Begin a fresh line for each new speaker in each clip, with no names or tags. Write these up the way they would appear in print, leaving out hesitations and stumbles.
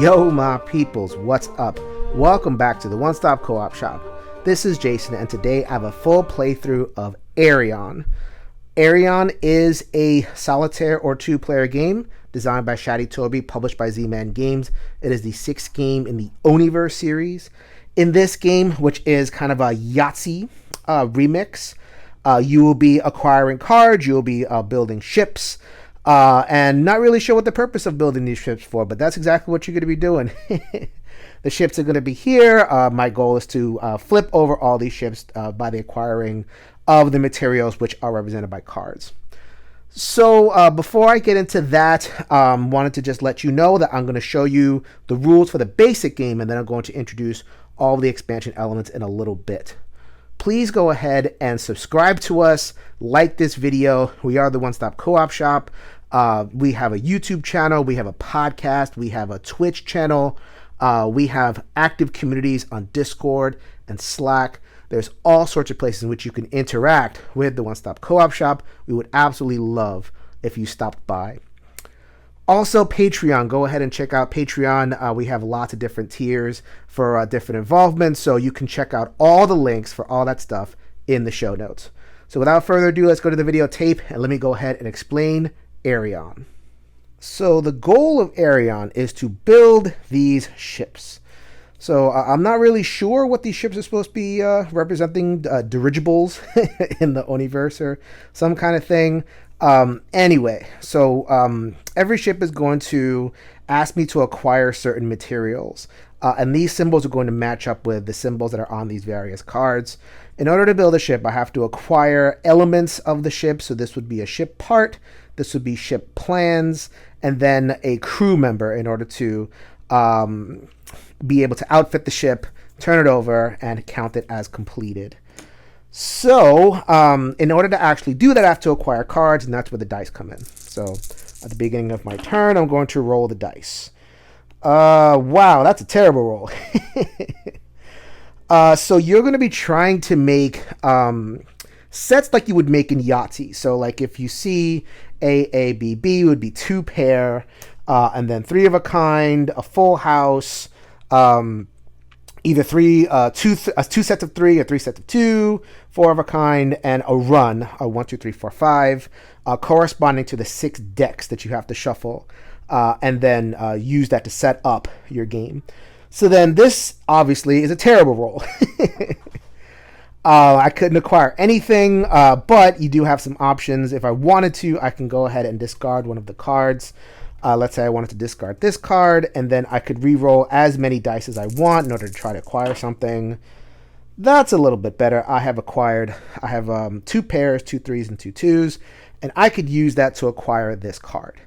Yo, my peoples, what's up? Welcome back to the One Stop Co-op Shop. This is Jason, and today I have a full playthrough of Aerion. Aerion is a solitaire or two-player game designed by Shadi Toby, published by Z-Man Games. It is the sixth game in the Oniverse series. In this game, which is kind of a Yahtzee remix, you will be acquiring cards, you will be building ships, and not really sure what the purpose of building these ships for, but that's exactly what you're going to be doing. The ships are going to be here. My goal is to flip over all these ships by the acquiring of the materials, which are represented by cards. So before I get into that, wanted to just let you know that I'm going to show you the rules for the basic game, and then I'm going to introduce all the expansion elements in a little bit. Please go ahead and subscribe to us, like this video. We are the One Stop Co-op Shop. We have a YouTube channel, we have a podcast, we have a Twitch channel, we have active communities on Discord and Slack. There's all sorts of places in which you can interact with the One Stop Co-op Shop. We would absolutely love if you stopped by. Also, Patreon. Go ahead and check out Patreon. We have lots of different tiers for different involvement, so you can check out all the links for all that stuff in the show notes. So without further ado, let's go to the videotape, and let me go ahead and explain Aerion. So the goal of Aerion is to build these ships. So I'm not really sure what these ships are supposed to be representing, dirigibles in the Oniverse or some kind of thing. Anyway, so every ship is going to ask me to acquire certain materials, and these symbols are going to match up with the symbols that are on these various cards. In order to build a ship, I have to acquire elements of the ship. So this would be a ship part, this would be ship plans, and then a crew member in order to be able to outfit the ship, turn it over, and count it as completed. So, in order to actually do that, I have to acquire cards, and that's where the dice come in. So, at the beginning of my turn, I'm going to roll the dice. Wow, that's a terrible roll. So, you're going to be trying to make sets like you would make in Yahtzee. So, like if you see A, B, B would be two pair, and then three of a kind, a full house, either two sets of three or three sets of two, four of a kind, and a run, a 1, 2, 3, 4, 5, corresponding to the 6 decks that you have to shuffle, and then use that to set up your game. So then this obviously is a terrible roll. I couldn't acquire anything, but you do have some options. If I wanted to, I can go ahead and discard one of the cards. Let's say I wanted to discard this card, and then I could re-roll as many dice as I want in order to try to acquire something. That's a little bit better. I have 2 pairs, 2 3s, and 2 2s, and I could use that to acquire this card.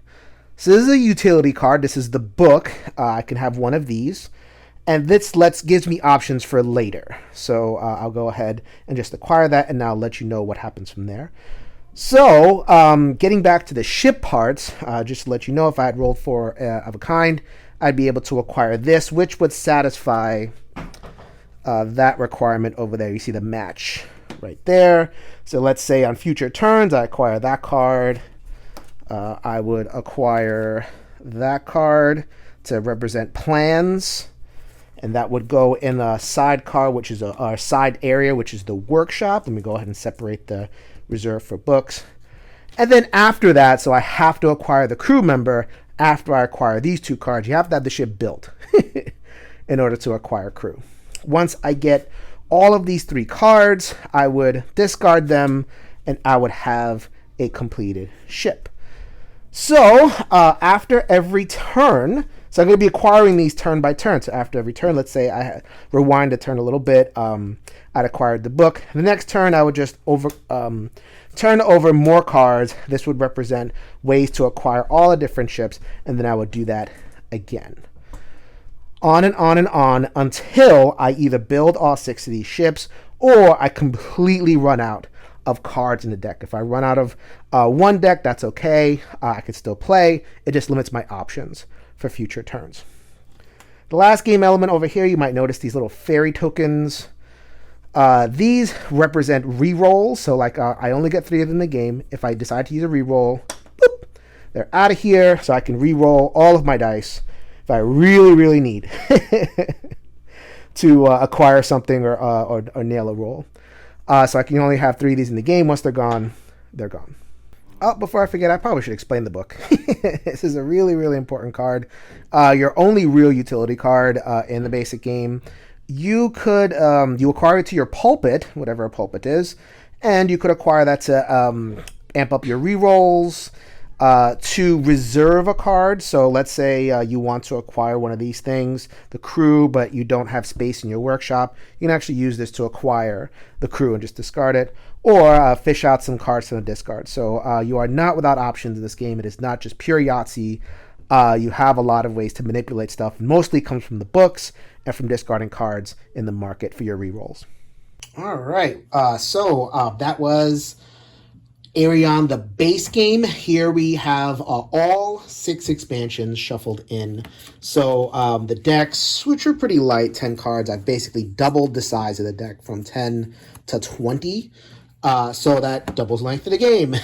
So this is a utility card. This is the book. I can have one of these, and this gives me options for later. So I'll go ahead and just acquire that, and now I'll let you know what happens from there. So, getting back to the ship parts, just to let you know, if I had rolled 4 of a kind, I'd be able to acquire this, which would satisfy that requirement over there. You see the match right there. So let's say on future turns, I acquire that card. I would acquire that card to represent plans, and that would go in a sidecar, which is our side area, which is the workshop. Let me go ahead and separate the reserve for books. And then after that, so I have to acquire the crew member. After I acquire these 2 cards, you have to have the ship built in order to acquire crew. Once I get all of these 3 cards, I would discard them, and I would have a completed ship. So after every turn, so I'm going to be acquiring these turn by turn. So after every turn, let's say I rewind the turn a little bit, I'd acquired the book. The next turn, I would just turn over more cards. This would represent ways to acquire all the different ships, and then I would do that again. On and on and on until I either build all 6 of these ships, or I completely run out of cards in the deck. If I run out of one deck, that's okay. I could still play. It just limits my options for future turns. The last game element over here, you might notice these little fairy tokens. These represent re-rolls. So like I only get 3 of them in the game. If I decide to use a re-roll, boop, they're out of here. So I can re-roll all of my dice if I really, really need to acquire something or nail a roll. So I can only have 3 of these in the game. Once they're gone, they're gone. Oh, before I forget, I probably should explain the book. This is a really, really important card. Your only real utility card in the basic game. You could you acquire it to your pulpit, whatever a pulpit is, and you could acquire that to amp up your rerolls, to reserve a card. So let's say you want to acquire one of these things, the crew, but you don't have space in your workshop. You can actually use this to acquire the crew and just discard it, or fish out some cards from the discard. So you are not without options in this game. It is not just pure Yahtzee. You have a lot of ways to manipulate stuff. Mostly comes from the books and from discarding cards in the market for your rerolls. All right. So that was Aerion, the base game. Here we have all 6 expansions shuffled in. So the decks, which are pretty light, 10 cards, I've basically doubled the size of the deck from 10 to 20. So that doubles the length of the game.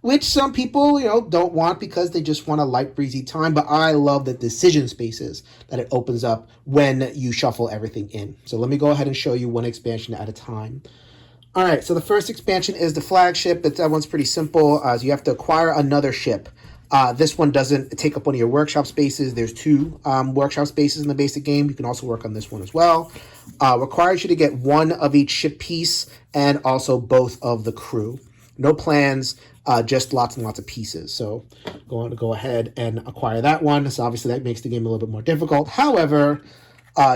Which some people, don't want because they just want a light, breezy time. But I love the decision spaces that it opens up when you shuffle everything in. So let me go ahead and show you one expansion at a time. All right, so the first expansion is the flagship. That one's pretty simple. So you have to acquire another ship. This one doesn't take up one of your workshop spaces. There's 2 workshop spaces in the basic game. You can also work on this one as well. Requires you to get 1 of each ship piece and also both of the crew. No plans, just lots and lots of pieces. So go ahead and acquire that one. So obviously that makes the game a little bit more difficult. However,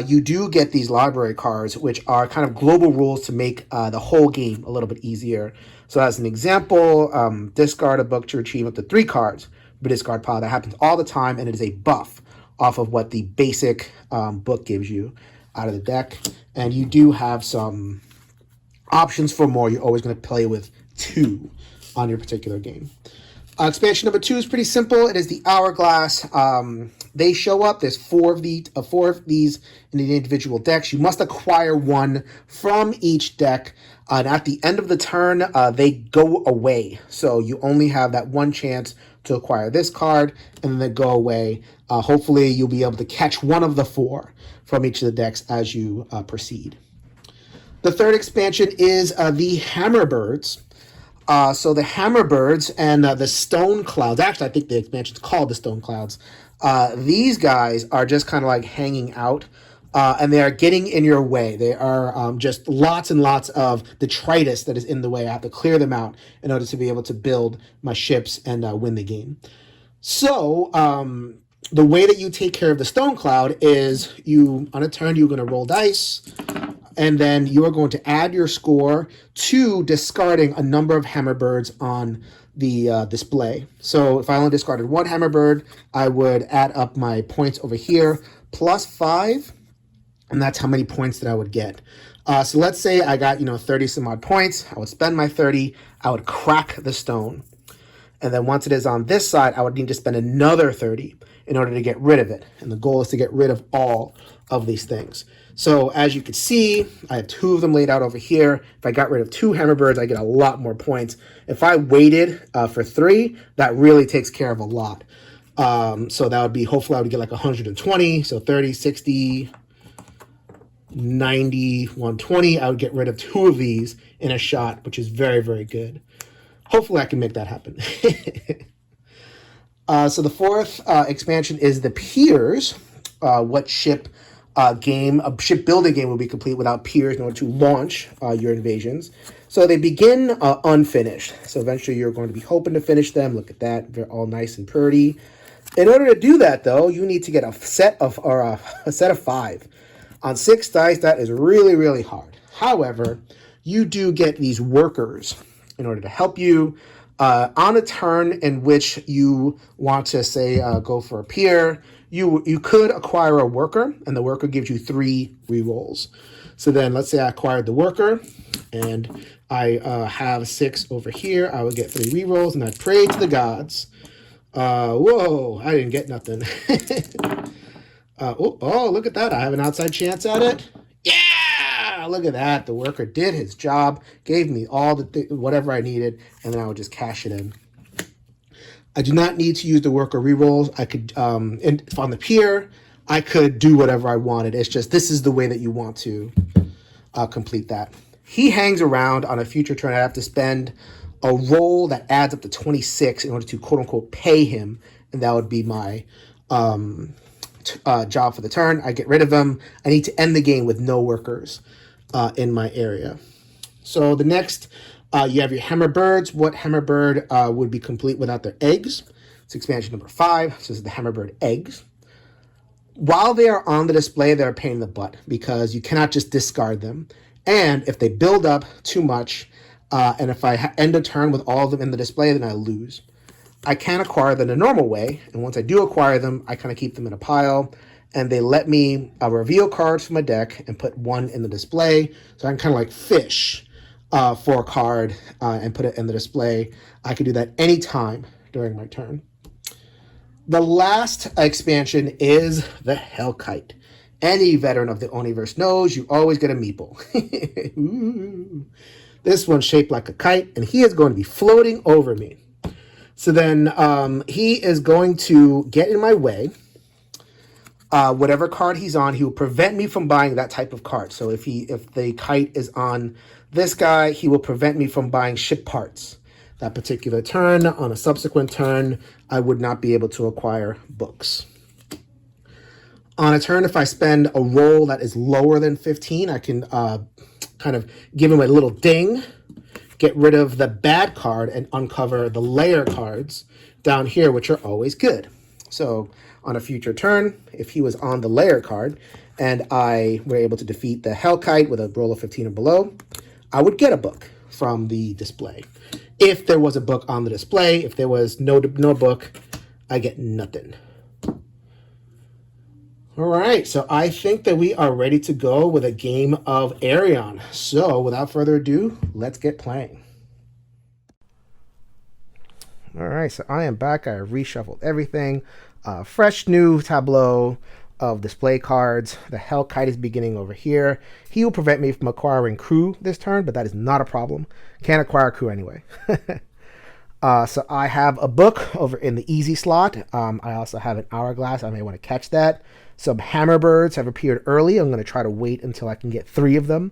you do get these library cards, which are kind of global rules to make the whole game a little bit easier. So as an example, discard a book to retrieve up to 3 cards from a discard pile. That happens all the time, and it is a buff off of what the basic book gives you out of the deck. And you do have some options for more. You're always going to play with 2 on your particular game. Expansion number 2 is pretty simple. It is the Hourglass. They show up. There's 4 of these in the individual decks. You must acquire 1 from each deck. And at the end of the turn, they go away. So you only have that 1 chance to acquire this card, and then they go away. Hopefully, you'll be able to catch 1 of the 4 from each of the decks as you proceed. The third expansion is the Hammerbirds. So the Hammerbirds and the Stone Clouds, actually I think the expansion's called the Stone Clouds. These guys are just kind of like hanging out, and they are getting in your way. They are just lots and lots of detritus that is in the way. I have to clear them out in order to be able to build my ships and win the game. So the way that you take care of the Stone Cloud is on a turn, you're going to roll dice, and then you are going to add your score to discarding a number of Hammerbirds on the display. So if I only discarded 1 Hammerbird, I would add up my points over here, plus 5, and that's how many points that I would get. So let's say I got 30 some odd points. I would spend my 30. I would crack the stone. And then once it is on this side, I would need to spend another 30 in order to get rid of it. And the goal is to get rid of all of these things. So as you can see, I have 2 of them laid out over here. If I got rid of 2 Hammerbirds, I get a lot more points. If I waited for 3, that really takes care of a lot. So that would be, hopefully I would get like 120. So 30, 60, 90, 120. I would get rid of 2 of these in a shot, which is very, very good. Hopefully I can make that happen. So the fourth expansion is the Piers. What ship building game will be complete without piers in order to launch your invasions. So they begin unfinished. So eventually you're going to be hoping to finish them. Look at that. They're all nice and pretty. In order to do that, though, you need to get a set of 5. On 6 dice, that is really, really hard. However, you do get these workers in order to help you on a turn in which you want to, say, go for a pier. You could acquire a worker, and the worker gives you 3 rerolls. So then let's say I acquired the worker, and I have 6 over here. I would get 3 rerolls, and I pray to the gods. Whoa, I didn't get nothing. Oh, look at that. I have an outside chance at it. Yeah, look at that. The worker did his job, gave me all whatever I needed, and then I would just cash it in. I do not need to use the worker rerolls. I could, and on the pier, I could do whatever I wanted. It's just this is the way that you want to complete that. He hangs around on a future turn. I have to spend a roll that adds up to 26 in order to quote unquote pay him, and that would be my job for the turn. I get rid of him. I need to end the game with no workers in my area. So the next, you have your Hammerbirds. What Hammerbird would be complete without their eggs? It's expansion number 5. So this is the Hammerbird eggs. While they are on the display, they're a pain in the butt because you cannot just discard them. And if they build up too much, and if I end a turn with all of them in the display, then I lose. I can acquire them the normal way, and once I do acquire them, I kind of keep them in a pile, and they let me reveal cards from my deck and put one in the display, so I can kind of like fish for a card and put it in the display. I can do that anytime during my turn. The last expansion is the Hellkite. Any veteran of the Oniverse knows you always get a meeple. Ooh. This one's shaped like a kite, and he is going to be floating over me. So then he is going to get in my way. Whatever card he's on, he will prevent me from buying that type of card. So if the kite is on this guy, he will prevent me from buying ship parts. That particular turn, on a subsequent turn, I would not be able to acquire books. On a turn, if I spend a roll that is lower than 15, I can kind of give him a little ding, get rid of the bad card, and uncover the layer cards down here, which are always good. So on a future turn, if he was on the layer card and I were able to defeat the Hellkite with a roll of 15 or below, I would get a book from the display. If there was a book on the display, if there was no book, I get nothing. All right, so I think that we are ready to go with a game of Aerion. So without further ado, let's get playing. All right, so I am back. I reshuffled everything. Fresh new tableau of display cards. The Hellkite is beginning over here. He will prevent me from acquiring crew this turn, but that is not a problem. Can't acquire crew anyway. So I have a book over in the easy slot. I also have an hourglass. I may want to catch that. Some Hammerbirds have appeared early. I'm going to try to wait until I can get 3 of them.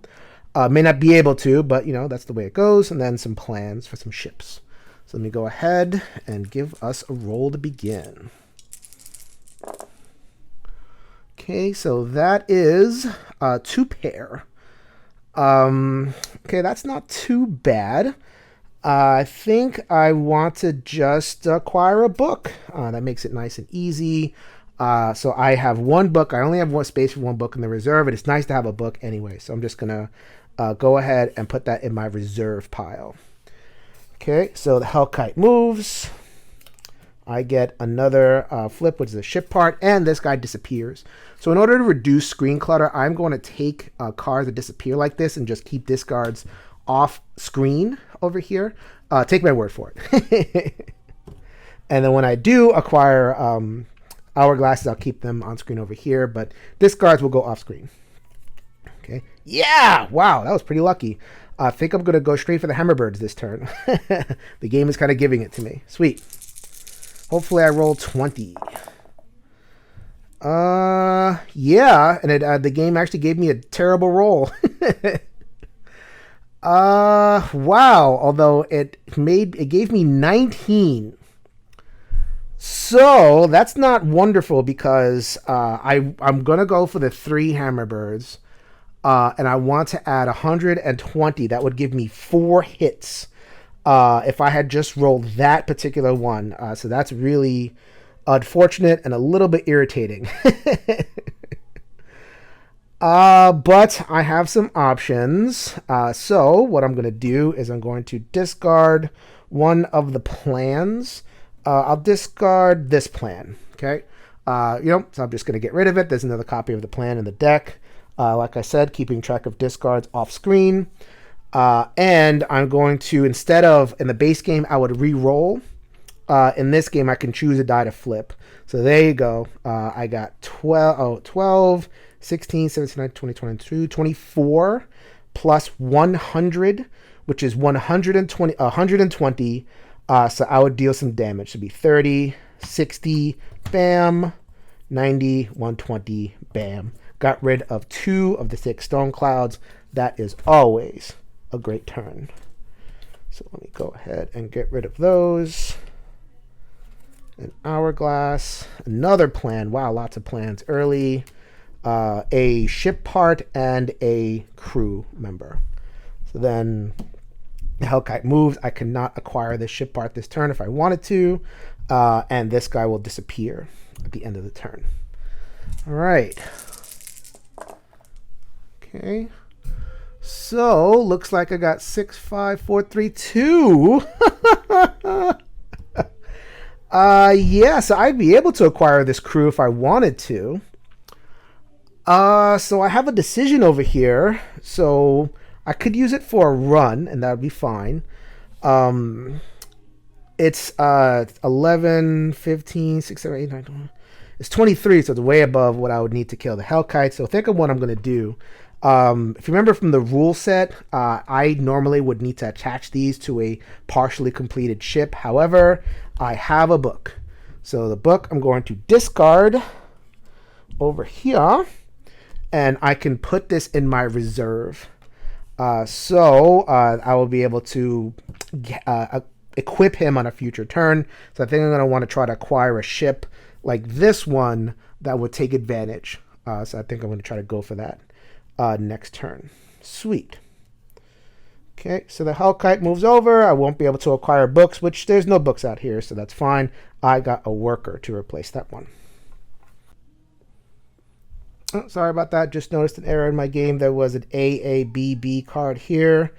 May not be able to, but you know, that's the way it goes. And then some plans for some ships. So let me go ahead and give us a roll to begin. Okay, so that is 2 pair. Okay, that's not too bad. I think I want to just acquire a book. That makes it nice and easy. So I have 1 book. I only have 1 space for 1 book in the reserve, and it's nice to have a book anyway. So I'm just going to go ahead and put that in my reserve pile. Okay, so the Hellkite moves. I get another flip, which is a ship part, and this guy disappears. So in order to reduce screen clutter, I'm going to take cards that disappear like this and just keep discards off screen over here. Take my word for it. And then when I do acquire hourglasses, I'll keep them on screen over here, but discards will go off screen. Okay. Yeah! Wow, that was pretty lucky. I think I'm going to go straight for the Hammerbirds this turn. The game is kind of giving it to me. Sweet. Hopefully I roll 20. Yeah, and the game actually gave me a terrible roll. Wow, although it gave me 19. So that's not wonderful because I'm going to go for the 3 Hammerbirds. And I want to add 120. That would give me 4 hits. If I had just rolled that particular one. So that's really unfortunate and a little bit irritating. But I have some options. So what I'm going to do is I'm going to discard one of the plans. I'll discard this plan. Okay. So I'm just going to get rid of it. There's another copy of the plan in the deck. Like I said, keeping track of discards off screen. And I'm going to, instead of in the base game, I would re-roll. In this game, I can choose a die to flip. So there you go. I got 12, 16, 17, 19, 20, 22, 24 plus 100, which is 120. So I would deal some damage. So it'd be 30, 60, bam, 90, 120, bam. Got rid of 2 of the 6 stone clouds. That is always a great turn. So let me go ahead and get rid of those. An hourglass. Another plan. Wow, lots of plans early. A ship part and a crew member. So then the Hellkite moves. I cannot acquire this ship part this turn if I wanted to. And this guy will disappear at the end of the turn. All right. Okay. So, looks like I got 6, 5, 4, 3, 2. Yeah, so I'd be able to acquire this crew if I wanted to. So I have a decision over here. So I could use it for a run, and that would be fine. It's 11, 15, 6, 7, 8, 9, 10. It's 23, so it's way above what I would need to kill the Hellkite. So think of what I'm going to do. If you remember from the rule set, I normally would need to attach these to a partially completed ship. However, I have a book. So the book I'm going to discard over here, and I can put this in my reserve. So I will be able to equip him on a future turn. So I think I'm going to want to try to acquire a ship like this one that would take advantage. So I think I'm going to try to go for that next turn. Sweet. Okay, so the Hellkite moves over. I won't be able to acquire books, which there's no books out here, so that's fine. I got a worker to replace that one. Oh, sorry about that. Just noticed an error in my game. There was an AABB card here.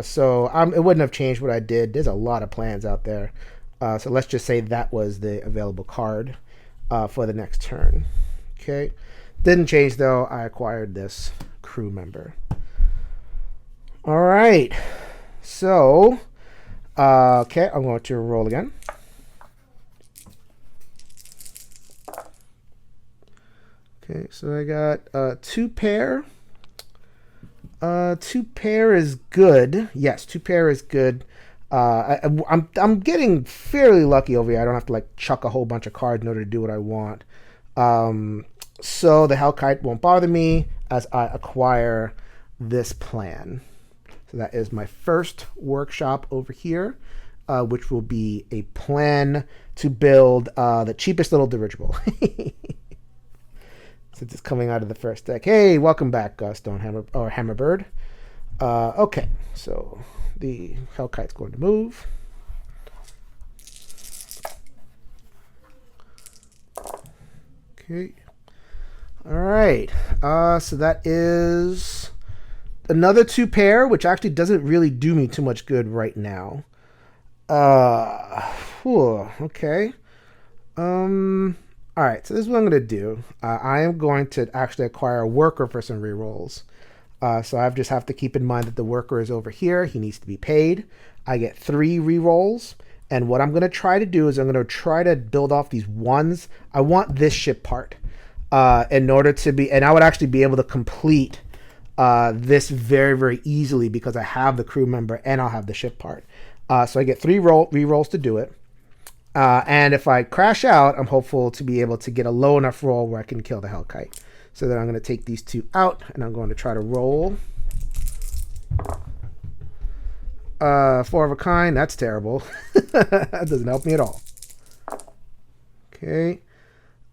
So it wouldn't have changed what I did. There's a lot of plans out there. So let's just say that was the available card for the next turn. Okay. Didn't change, though. I acquired this crew member. All right. So, okay, I'm going to roll again. Okay, so I got 2 pair. 2 pair is good. Yes, 2 pair is good. I'm getting fairly lucky over here. I don't have to like chuck a whole bunch of cards in order to do what I want. So the Hellkite won't bother me as I acquire this plan. So that is my first workshop over here, which will be a plan to build the cheapest little dirigible. Since it's coming out of the first deck. Hey, welcome back, Stonehammer or Hammerbird. Okay, so the Hellkite's going to move. Okay. All right. So that is another 2 pair, which actually doesn't really do me too much good right now. Okay. All right. So this is what I'm going to do. I am going to actually acquire a worker for some rerolls. So I just have to keep in mind that the worker is over here. He needs to be paid. I get 3 rerolls. And what I'm going to try to do is I'm going to try to build off these ones. I want this ship part. In order to be, and I would actually be able to complete this very, very easily because I have the crew member and I'll have the ship part. So I get 3 re-rolls to do it. And if I crash out, I'm hopeful to be able to get a low enough roll where I can kill the Hellkite. So then I'm going to take these 2 out and I'm going to try to roll. 4 of a kind, that's terrible. That doesn't help me at all. Okay.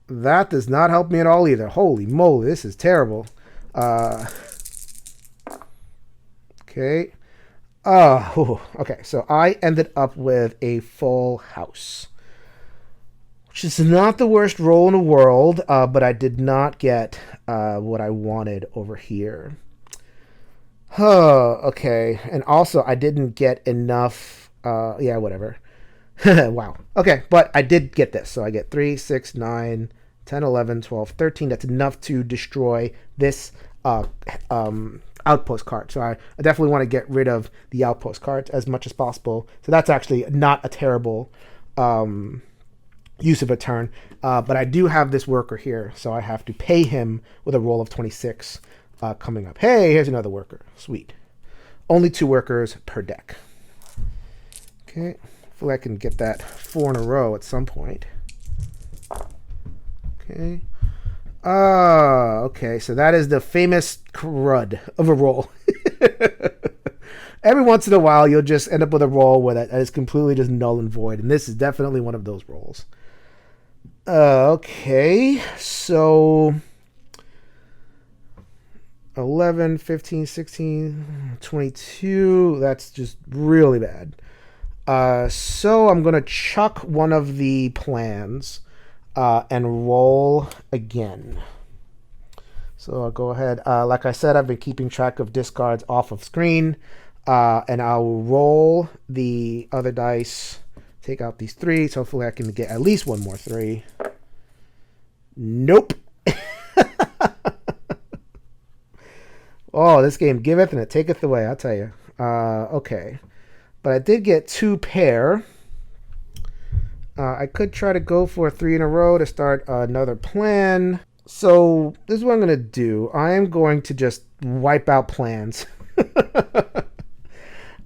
That does not help me at all either. Holy moly, this is terrible. Okay. Okay, so I ended up with a full house, which is not the worst roll in the world, but I did not get what I wanted over here. Okay, and also I didn't get enough. Yeah, whatever. Wow. Okay, but I did get this. So I get 3, 6, 9, 10, 11, 12, 13. That's enough to destroy this outpost card. So I definitely want to get rid of the outpost cards as much as possible. So that's actually not a terrible use of a turn. But I do have this worker here, so I have to pay him with a roll of 26 coming up. Hey, here's another worker. Sweet. Only 2 workers per deck. Okay. Hopefully I can get that 4 in a row at some point. Okay. Okay, so that is the famous crud of a roll. Every once in a while, you'll just end up with a roll where that is completely just null and void, and this is definitely one of those rolls. Okay, so 11, 15, 16, 22, that's just really bad. So I'm going to chuck one of the plans and roll again. So I'll go ahead. Like I said, I've been keeping track of discards off of screen. And I'll roll the other dice, take out these 3. So hopefully I can get at least one more 3. Nope. Oh, this game giveth and it taketh away, I'll tell you. Okay. But I did get 2 pair. I could try to go for 3 in a row to start another plan. So this is what I'm going to do. I am going to just wipe out plans.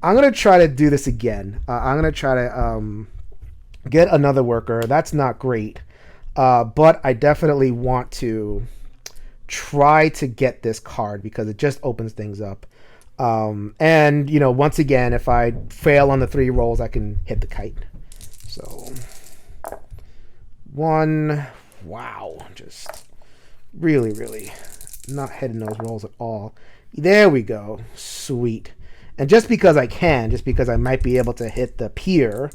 I'm going to try to do this again. I'm going to try to get another worker. That's not great. But I definitely want to try to get this card because it just opens things up. And, you know, once again, if I fail on the 3 rolls, I can hit the kite. So 1. Wow. Just really, really not hitting those rolls at all. There we go. Sweet. And just because I can, just because I might be able to hit the pier.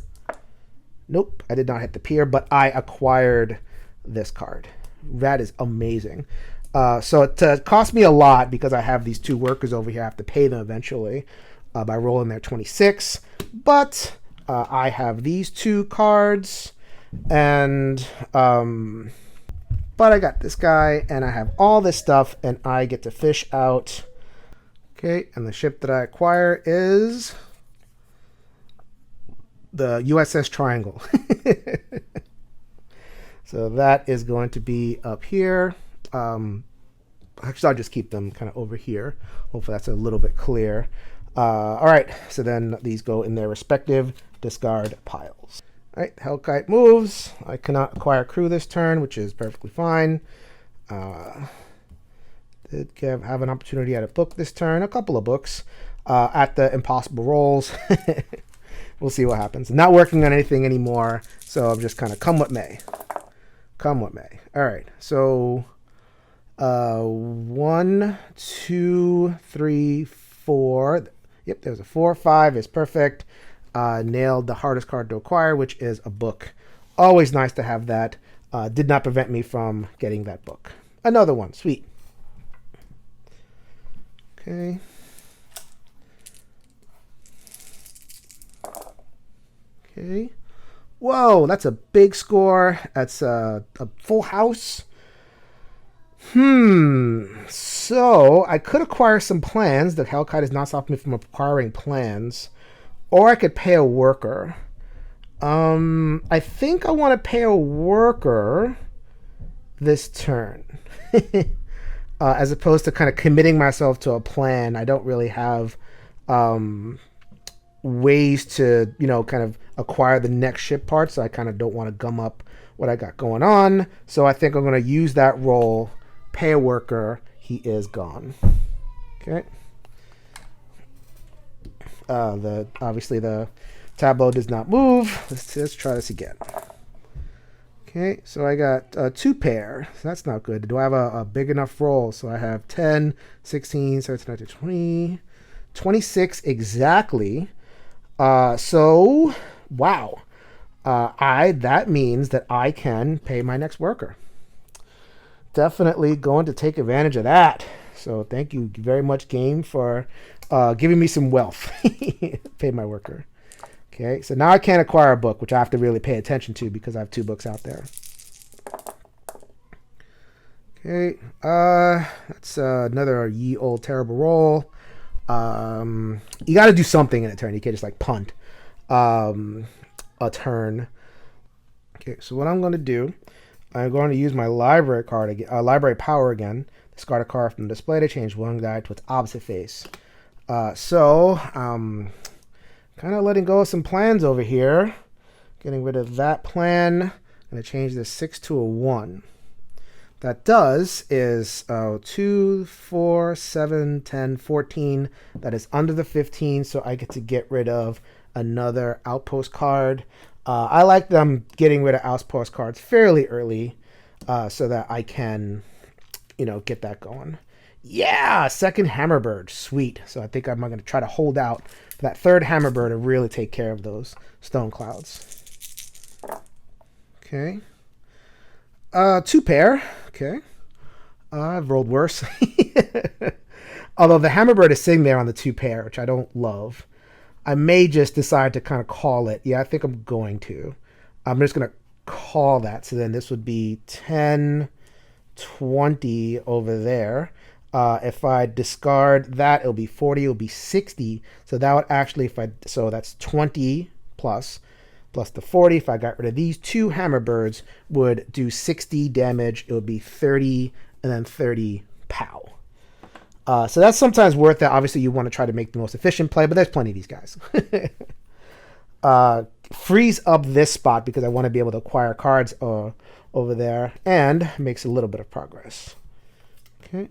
Nope, I did not hit the pier, but I acquired this card. That is amazing. So it cost me a lot because I have these 2 workers over here. I have to pay them eventually by rolling their 26. But I have these 2 cards. And but I got this guy, and I have all this stuff, and I get to fish out. Okay, and the ship that I acquire is the USS Triangle. So that is going to be up here. Actually, I'll just keep them kind of over here. Hopefully that's a little bit clear. All right, so then these go in their respective discard piles. All right, Hellkite moves. I cannot acquire crew this turn, which is perfectly fine. Did have an opportunity at a book this turn, a couple of books at the impossible rolls. We'll see what happens. Not working on anything anymore, so I'm just kind of come what may. Come what may. All right, so 1, 2, 3, 4. Yep, there's a 4. 5 is perfect. Nailed the hardest card to acquire, which is a book. Always nice to have that. Did not prevent me from getting that book. Another one. Sweet. Okay. Okay. Whoa, that's a big score. That's a full house. So I could acquire some plans. The Hellkite is not stopping me from acquiring plans. Or I could pay a worker. I think I want to pay a worker this turn. As opposed to kind of committing myself to a plan. I don't really have ways to, you know, kind of acquire the next ship part, so I kind of don't want to gum up what I got going on. So I think I'm going to use that roll, pay a worker. He is gone. Okay. Obviously the tableau does not move. Let's try this again. Okay, so I got 2 pair. So that's not good. Do I have a big enough roll? So I have 10, 16, 17, 19, 20, 26 exactly. So, wow. That means that I can pay my next worker. Definitely going to take advantage of that. So thank you very much, game, for giving me some wealth. Pay my worker. Okay, so now I can't acquire a book, which I have to really pay attention to because I have 2 books out there. Okay, that's another ye old terrible roll. You got to do something in a turn. You can't just like punt a turn. Okay, so what I'm going to do, I'm going to use my library card again, library power again. Discard a card from the display to change one die to its opposite face. Kind of letting go of some plans over here. Getting rid of that plan. I'm going to change this 6 to a 1. That does is 2, 4, 7, 10, 14. That is under the 15, so I get to get rid of another outpost card. I like them getting rid of outpost cards fairly early so that I can, get that going. Yeah, second Hammerbird. Sweet. So I think I'm going to try to hold out for that third Hammerbird and really take care of those Stone Clouds. Okay. 2 pair. Okay. I've rolled worse. Although the Hammerbird is sitting there on the 2 pair, which I don't love. I may just decide to kind of call it. Yeah, I think I'm going to. I'm just going to call that. So then this would be 10, 20 over there. If I discard that, it'll be 40, it'll be 60. So that would actually, so that's 20 plus the 40. If I got rid of these 2 Hammerbirds, would do 60 damage. It would be 30 and then 30 pow. So that's sometimes worth it. Obviously, you want to try to make the most efficient play, but there's plenty of these guys. Frees up this spot because I want to be able to acquire cards over there, and makes a little bit of progress. Okay.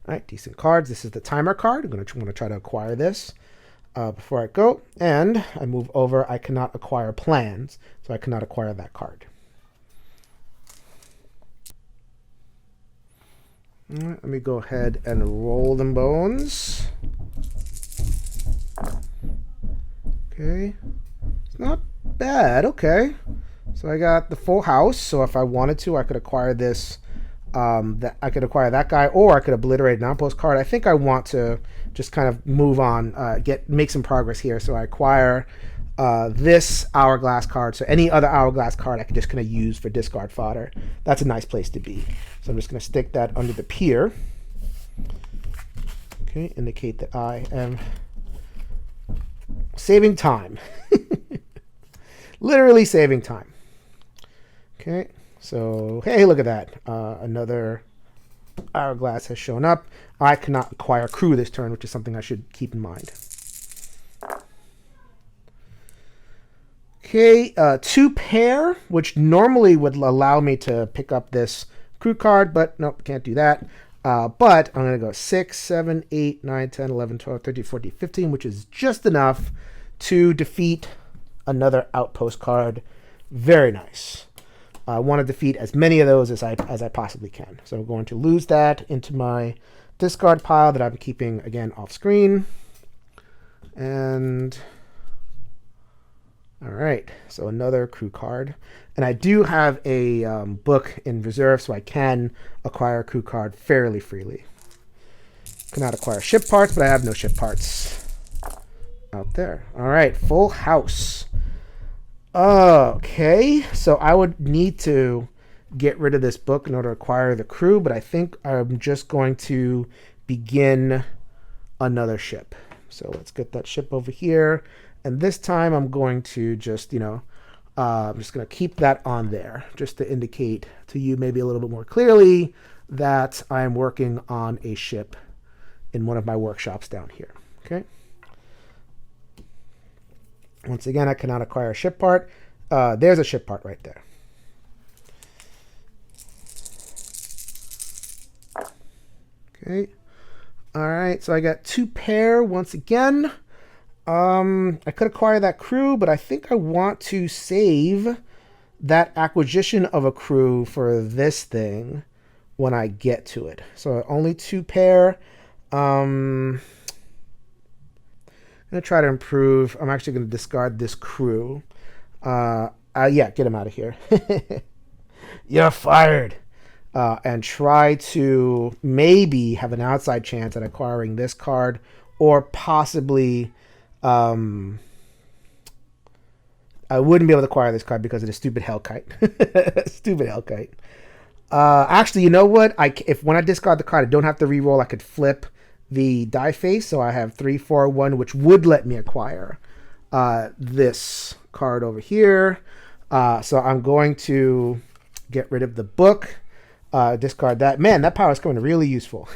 All right, decent cards. This is the timer card. I'm going to try to acquire this before I go. And I move over. I cannot acquire plans, so I cannot acquire that card. All right, let me go ahead and roll them bones. Okay. It's not bad. Okay. So I got the full house. So if I wanted to, I could acquire this. I could acquire that guy, or I could obliterate an outpost card. I think I want to just kind of move on, make some progress here. So I acquire this Hourglass card. So any other Hourglass card I can just kind of use for discard fodder. That's a nice place to be. So I'm just going to stick that under the pier. Okay, indicate that I am saving time. Literally saving time. Okay. So, hey, look at that. Another Hourglass has shown up. I cannot acquire crew this turn, which is something I should keep in mind. Okay, 2 pair, which normally would allow me to pick up this crew card, but nope, can't do that. But I'm going to go 6, 7, 8, 9, 10, 11, 12, 13, 14, 15, which is just enough to defeat another outpost card. Very nice. I want to defeat as many of those as I possibly can. So I'm going to lose that into my discard pile that I'm keeping, again, off screen. And all right, so another crew card. And I do have a book in reserve, so I can acquire a crew card fairly freely. Cannot acquire ship parts, but I have no ship parts out there. All right, full house. Okay, so I would need to get rid of this book in order to acquire the crew, but I think I'm just going to begin another ship. So let's get that ship over here. And this time I'm going to just, I'm just going to keep that on there just to indicate to you maybe a little bit more clearly that I'm working on a ship in one of my workshops down here. Okay. Once again, I cannot acquire a ship part. There's a ship part right there. Okay. All right. So I got 2 pair once again. I could acquire that crew, but I think I want to save that acquisition of a crew for this thing when I get to it. So only 2 pair. I'm going to try to improve. I'm actually going to discard this crew. Yeah, get him out of here. You're fired. And try to maybe have an outside chance at acquiring this card, or possibly I wouldn't be able to acquire this card because of the stupid Hellkite. Stupid Hellkite. Actually, you know what? When I discard the card, I don't have to re-roll. I could flip the die face, so I have 3, 4, 1, which would let me acquire this card over here. So I'm going to get rid of the book, discard that. Man, that power is coming really useful.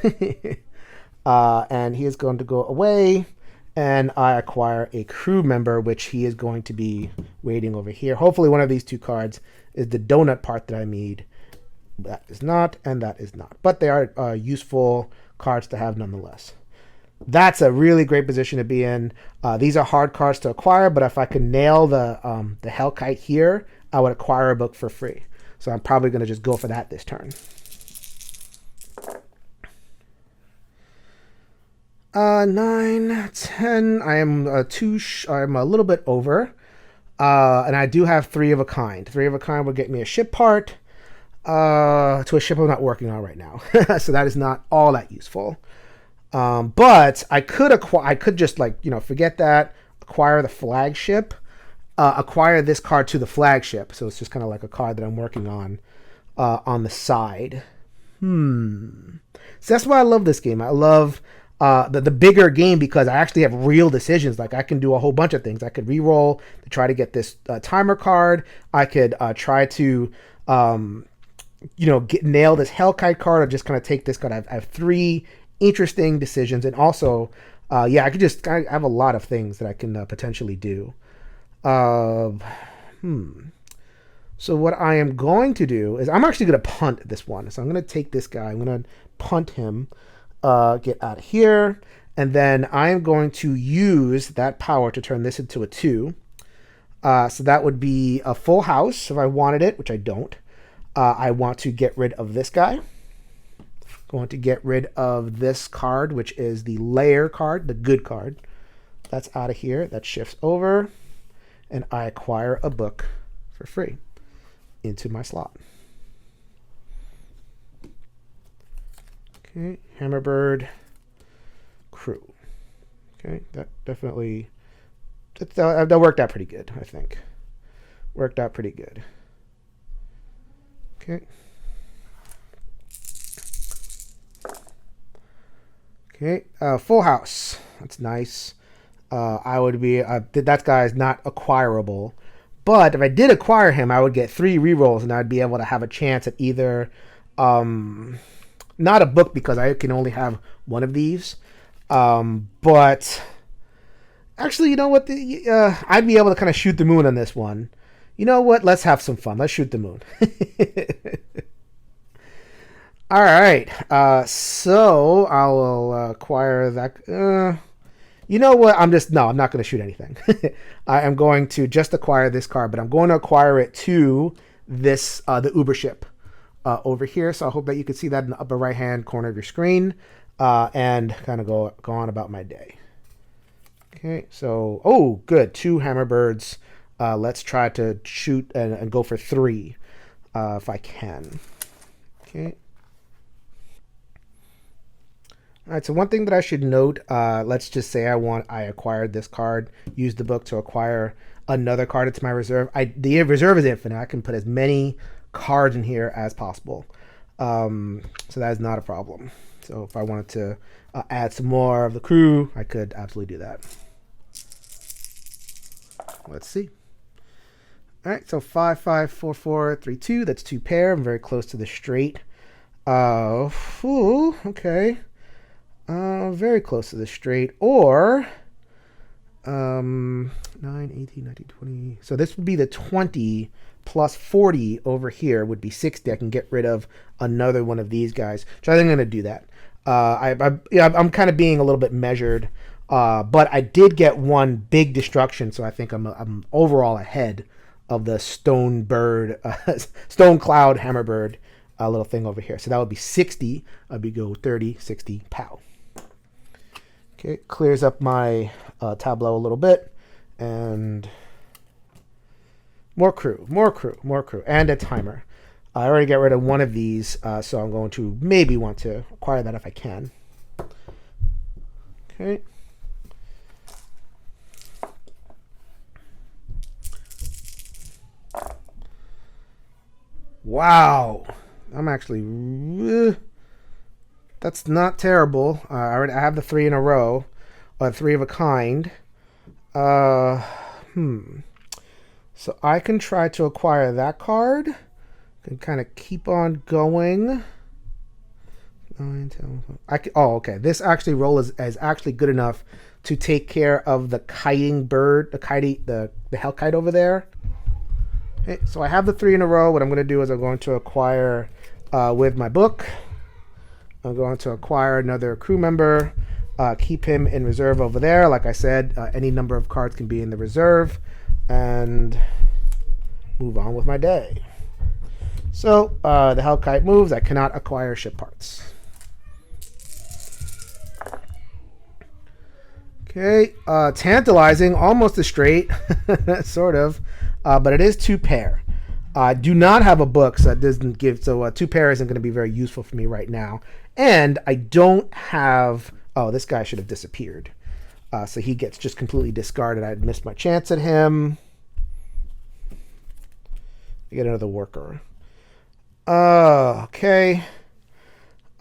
And he is going to go away, and I acquire a crew member, which he is going to be waiting over here. Hopefully one of these two cards is the donut part that I need. That is not, and that is not. But they are useful cards to have nonetheless. That's a really great position to be in. These are hard cards to acquire, but if I could nail the Hellkite here, I would acquire a book for free. So I'm probably going to just go for that this turn. 9, 10. I am I'm a little bit over, and I do have 3 of a kind. 3 of a kind would get me a ship part to a ship I'm not working on right now, so that is not all that useful. But I could acquire. I could just forget that. Acquire the flagship. Acquire this card to the flagship. So it's just kind of like a card that I'm working on the side. So that's why I love this game. I love the bigger game because I actually have real decisions. Like I can do a whole bunch of things. I could re-roll to try to get this timer card. I could try to nail this Hellkite card or just kind of take this card. I have 3 interesting decisions, and also I have a lot of things that I can potentially do. So what I am going to do is I'm actually going to punt this one. So I'm going to take this guy. I'm going to punt him, get out of here, and then I am going to use that power to turn this into a 2. So that would be a full house if I wanted it, which I don't. I want to get rid of this guy. Going to get rid of this card, which is the layer card, the good card. That's out of here. That shifts over, and I acquire a book for free into my slot. Okay, Hammerbird crew. Okay, that definitely that worked out pretty good, I think. Worked out pretty good. Okay. Okay, full house. That's nice. I would be that guy is not acquirable, but if I did acquire him, I would get 3 rerolls, and I'd be able to have a chance at either not a book because I can only have one of these, but actually, you know what? I'd be able to kind of shoot the moon on this one. You know what? Let's have some fun. Let's shoot the moon. All right, so I will acquire that. You know what? I'm not going to shoot anything. I am going to just acquire this card, but I'm going to acquire it to this the Uber ship over here. So I hope that you can see that in the upper right-hand corner of your screen, and kind of go on about my day. Okay, so good, 2 Hammerbirds. Let's try to shoot and go for 3 if I can. Okay. All right, so one thing that I should note, let's just say I acquired this card, used the book to acquire another card into my reserve. The reserve is infinite. I can put as many cards in here as possible. So that is not a problem. So if I wanted to add some more of the crew, I could absolutely do that. Let's see. All right, so 5, 5, 4, 4, 3, 2. That's 2 pair. I'm very close to the straight. Okay. Very close to the straight, or 9, 18, 19, 20. So this would be the 20 plus 40 over here would be 60. I can get rid of another one of these guys. So I think I'm going to do that. I'm kind of being a little bit measured, but I did get one big destruction, so I think I'm overall ahead of the Stone Cloud Hammerbird little thing over here. So that would be 60. I'd go 30, 60, pow. Okay, clears up my tableau a little bit, and more crew, and a timer. I already got rid of one of these, so I'm going to maybe want to acquire that if I can. Okay. Wow. I'm actually... that's not terrible. I have the 3 in a row. 3 of a kind. So I can try to acquire that card. Can kind of keep on going. 9, 10, okay. This actually roll is actually good enough to take care of the kiting bird, the hell kite over there. Okay, so I have the 3 in a row. What I'm going to do is I'm going to acquire with my book. I'm going to acquire another crew member, keep him in reserve over there. Like I said, any number of cards can be in the reserve, and move on with my day. So the hell kite moves. I cannot acquire ship parts. Okay, tantalizing, almost a straight, sort of, but it is 2 pair. I do not have a book, so that doesn't give. So 2 pair isn't going to be very useful for me right now. And I don't have. Oh, this guy should have disappeared. So he gets just completely discarded. I missed my chance at him. I get another worker. Okay.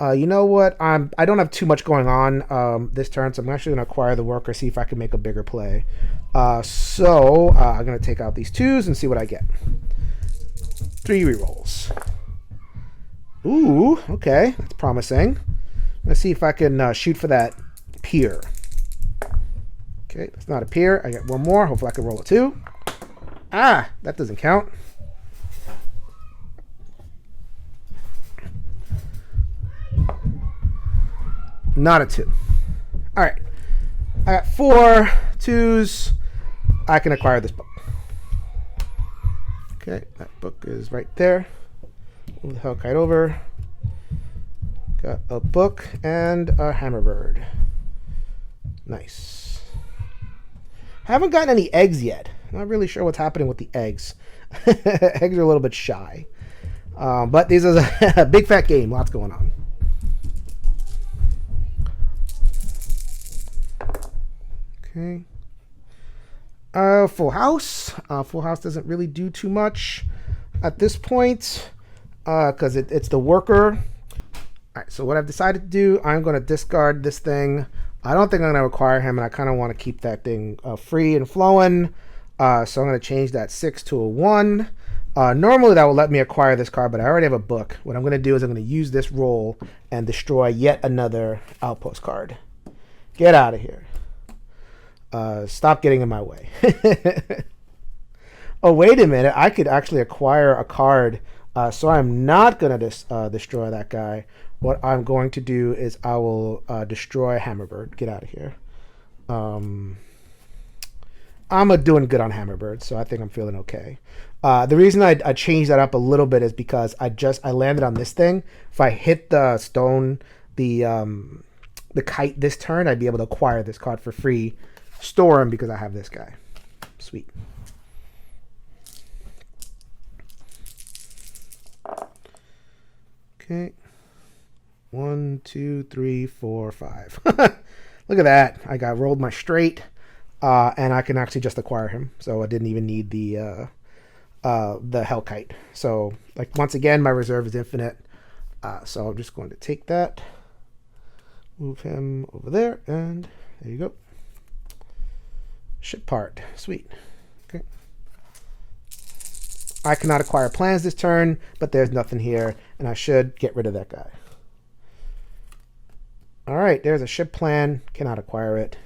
You know what? I don't have too much going on this turn, so I'm actually going to acquire the worker, see if I can make a bigger play. So I'm going to take out these 2s and see what I get. 3 rerolls. Ooh, okay, that's promising. Let's see if I can shoot for that pier. Okay, that's not a pier. I get 1 more. Hopefully I can roll a 2. Ah, that doesn't count. Not a 2. All right, I got 4 2s. I can acquire this book. Okay, that book is right there. Move the hell kite over. Got a book and a hammerbird. Nice. Haven't gotten any eggs yet. Not really sure what's happening with the eggs. Eggs are a little bit shy. But this is a big fat game. Lots going on. Okay. Full house. Full house doesn't really do too much at this point because it's the worker. All right, so what I've decided to do, I'm going to discard this thing. I don't think I'm going to acquire him, and I kind of want to keep that thing free and flowing. So I'm going to change that 6 to a 1. Normally that will let me acquire this card, but I already have a book. What I'm going to do is I'm going to use this roll and destroy yet another outpost card. Get out of here. Stop getting in my way. Oh, wait a minute. I could actually acquire a card, so I'm not going to destroy that guy. What I'm going to do is I will destroy Hammerbird. Get out of here. I'm doing good on Hammerbird, so I think I'm feeling okay. The reason I changed that up a little bit is because I landed on this thing. If I hit the stone, the kite this turn, I'd be able to acquire this card for free. Store him because I have this guy. Sweet. Okay. 1, 2, 3, 4, 5. Look at that. I got rolled my straight, and I can actually just acquire him. So I didn't even need the hell kite. So like once again, my reserve is infinite. So I'm just going to take that, move him over there, and there you go. Ship part. Sweet. Okay. I cannot acquire plans this turn, but there's nothing here, and I should get rid of that guy. All right, there's a ship plan. Cannot acquire it.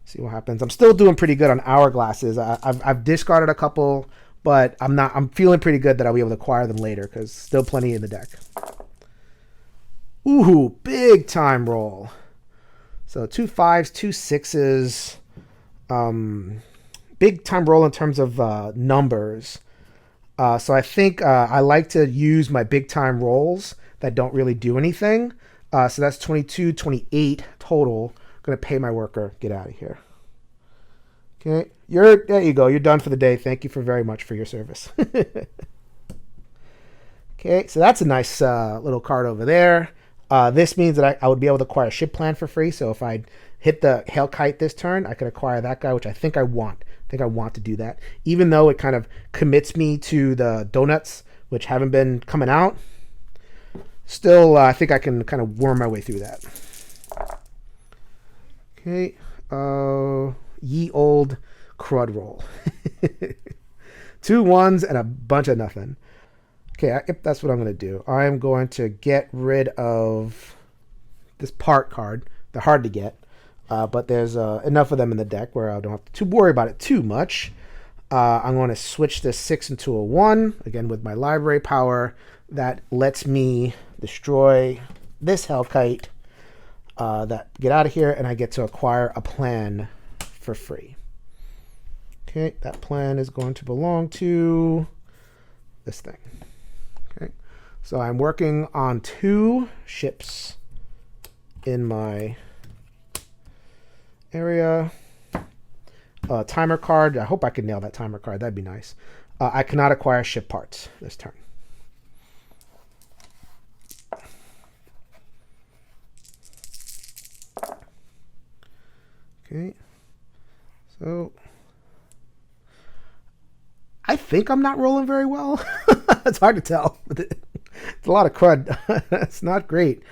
See what happens. I'm still doing pretty good on hourglasses. I've discarded a couple, but I'm feeling pretty good that I'll be able to acquire them later because still plenty in the deck. Ooh, big time roll. So 2 5s, 2 6s. Big time roll in terms of numbers. So I think I like to use my big time rolls that don't really do anything. So that's 22, 28 total. I'm going to pay my worker. Get out of here. Okay. There you go. You're done for the day. Thank you very much for your service. Okay. So that's a nice little card over there. This means that I would be able to acquire a ship plan for free. So if I hit the hail kite this turn, I could acquire that guy, which I think I want. I think I want to do that. Even though it kind of commits me to the donuts, which haven't been coming out. Still, I think I can kind of worm my way through that. Okay. Ye old crud roll. 2 1s and a bunch of nothing. Okay, that's what I'm going to do. I'm going to get rid of this part card. They're hard to get. but there's enough of them in the deck where I don't have to worry about it too much. I'm going to switch this 6 into a 1, again with my library power. That lets me destroy this Hellkite. Get out of here, and I get to acquire a plan for free. Okay, that plan is going to belong to this thing. Okay, so I'm working on 2 ships in my area. Timer card. I hope I can nail that timer card. That'd be nice. I cannot acquire ship parts this turn. Okay. So I think I'm not rolling very well. It's hard to tell. It's a lot of crud. It's not great.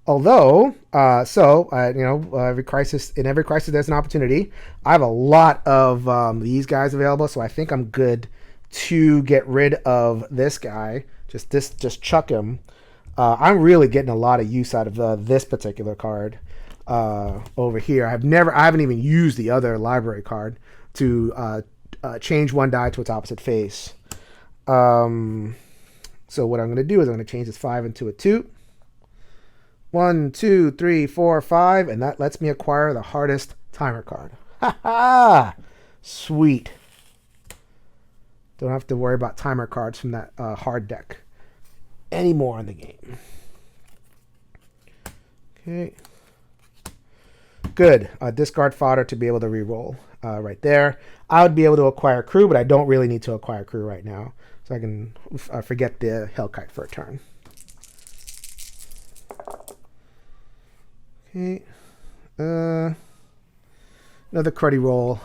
Although, every crisis there's an opportunity. I have a lot of these guys available, so I think I'm good to get rid of this guy. Just chuck him. I'm really getting a lot of use out of this particular card over here. I haven't even used the other library card to change one die to its opposite face. So what I'm going to do is I'm going to change this 5 into a 2. 1, 2, 3, 4, 5, and that lets me acquire the hardest timer card. Ha ha! Sweet. Don't have to worry about timer cards from that hard deck anymore in the game. Okay. Good. Discard fodder to be able to reroll right there. I would be able to acquire crew, but I don't really need to acquire crew right now. So I can forget the Hellkite for a turn. Okay, another cruddy roll.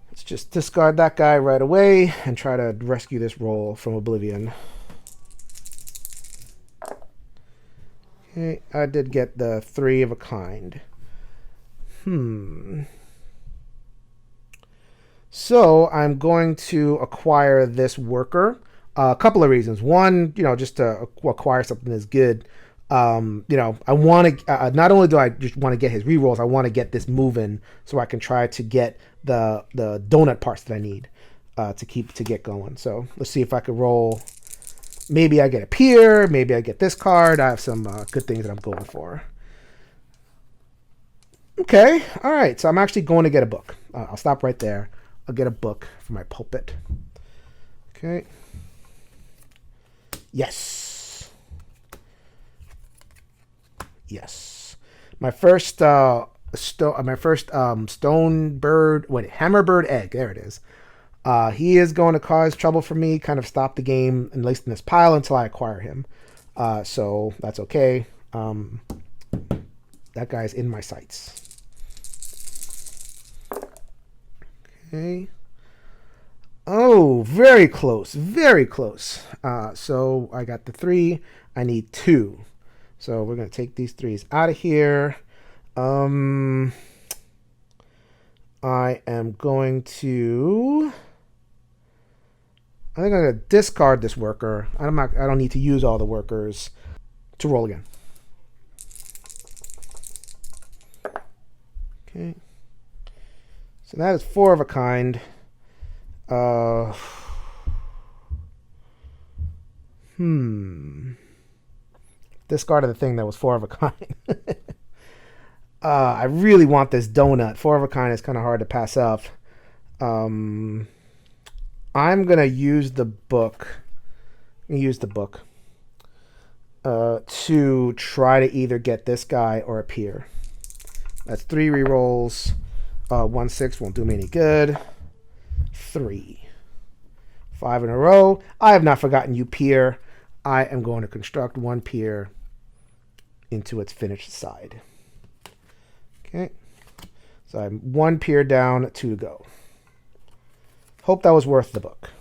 Let's just discard that guy right away and try to rescue this roll from oblivion. Okay, I did get the 3 of a kind. So I'm going to acquire this worker. A couple of reasons. One, just to acquire something that's good. I want to not only do I just want to get his rerolls, I want to get this moving so I can try to get the donut parts that I need to get going. So let's see if I could roll. Maybe I get a pier. Maybe I get this card. I have some good things that I'm going for. Okay, all right. So I'm actually going to get a book. I'll stop right there. I'll get a book for my pulpit. Okay. Yes. Yes, my first hammerbird egg. There it is. He is going to cause trouble for me. Kind of stop the game, at least in this pile, until I acquire him. So that's okay. That guy's in my sights. Okay. Oh, very close. Very close. So I got the 3. I need 2. So we're going to take these 3s out of here. I am going to... I think I'm going to discard this worker. I don't need to use all the workers to roll again. Okay. So that is 4 of a kind. Discarded the thing that was 4 of a kind. I really want this donut. 4 of a kind is kind of hard to pass up. I'm gonna use the book. To try to either get this guy or a pier. That's 3 rerolls. 1, 6 won't do me any good. 3. 5 in a row. I have not forgotten you, pier. I am going to construct 1 pier into its finished side. Okay. So I'm 1 pier down, 2 to go. Hope that was worth the book.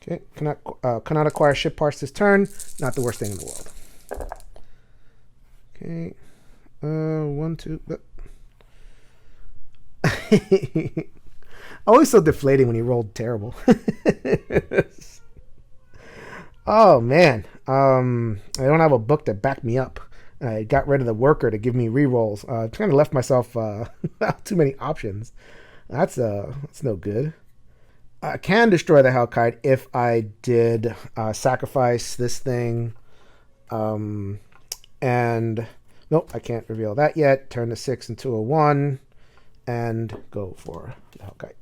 Okay. Cannot acquire ship parts this turn. Not the worst thing in the world. Okay. 1, 2. Always so deflating when he rolled terrible. Oh man, I don't have a book to back me up. I got rid of the worker to give me rerolls. Kind of left myself too many options. That's no good. I can destroy the Hellkite if I did sacrifice this thing. Um, and nope, I can't reveal that yet. Turn the 6 into a 1 and go for the Hellkite.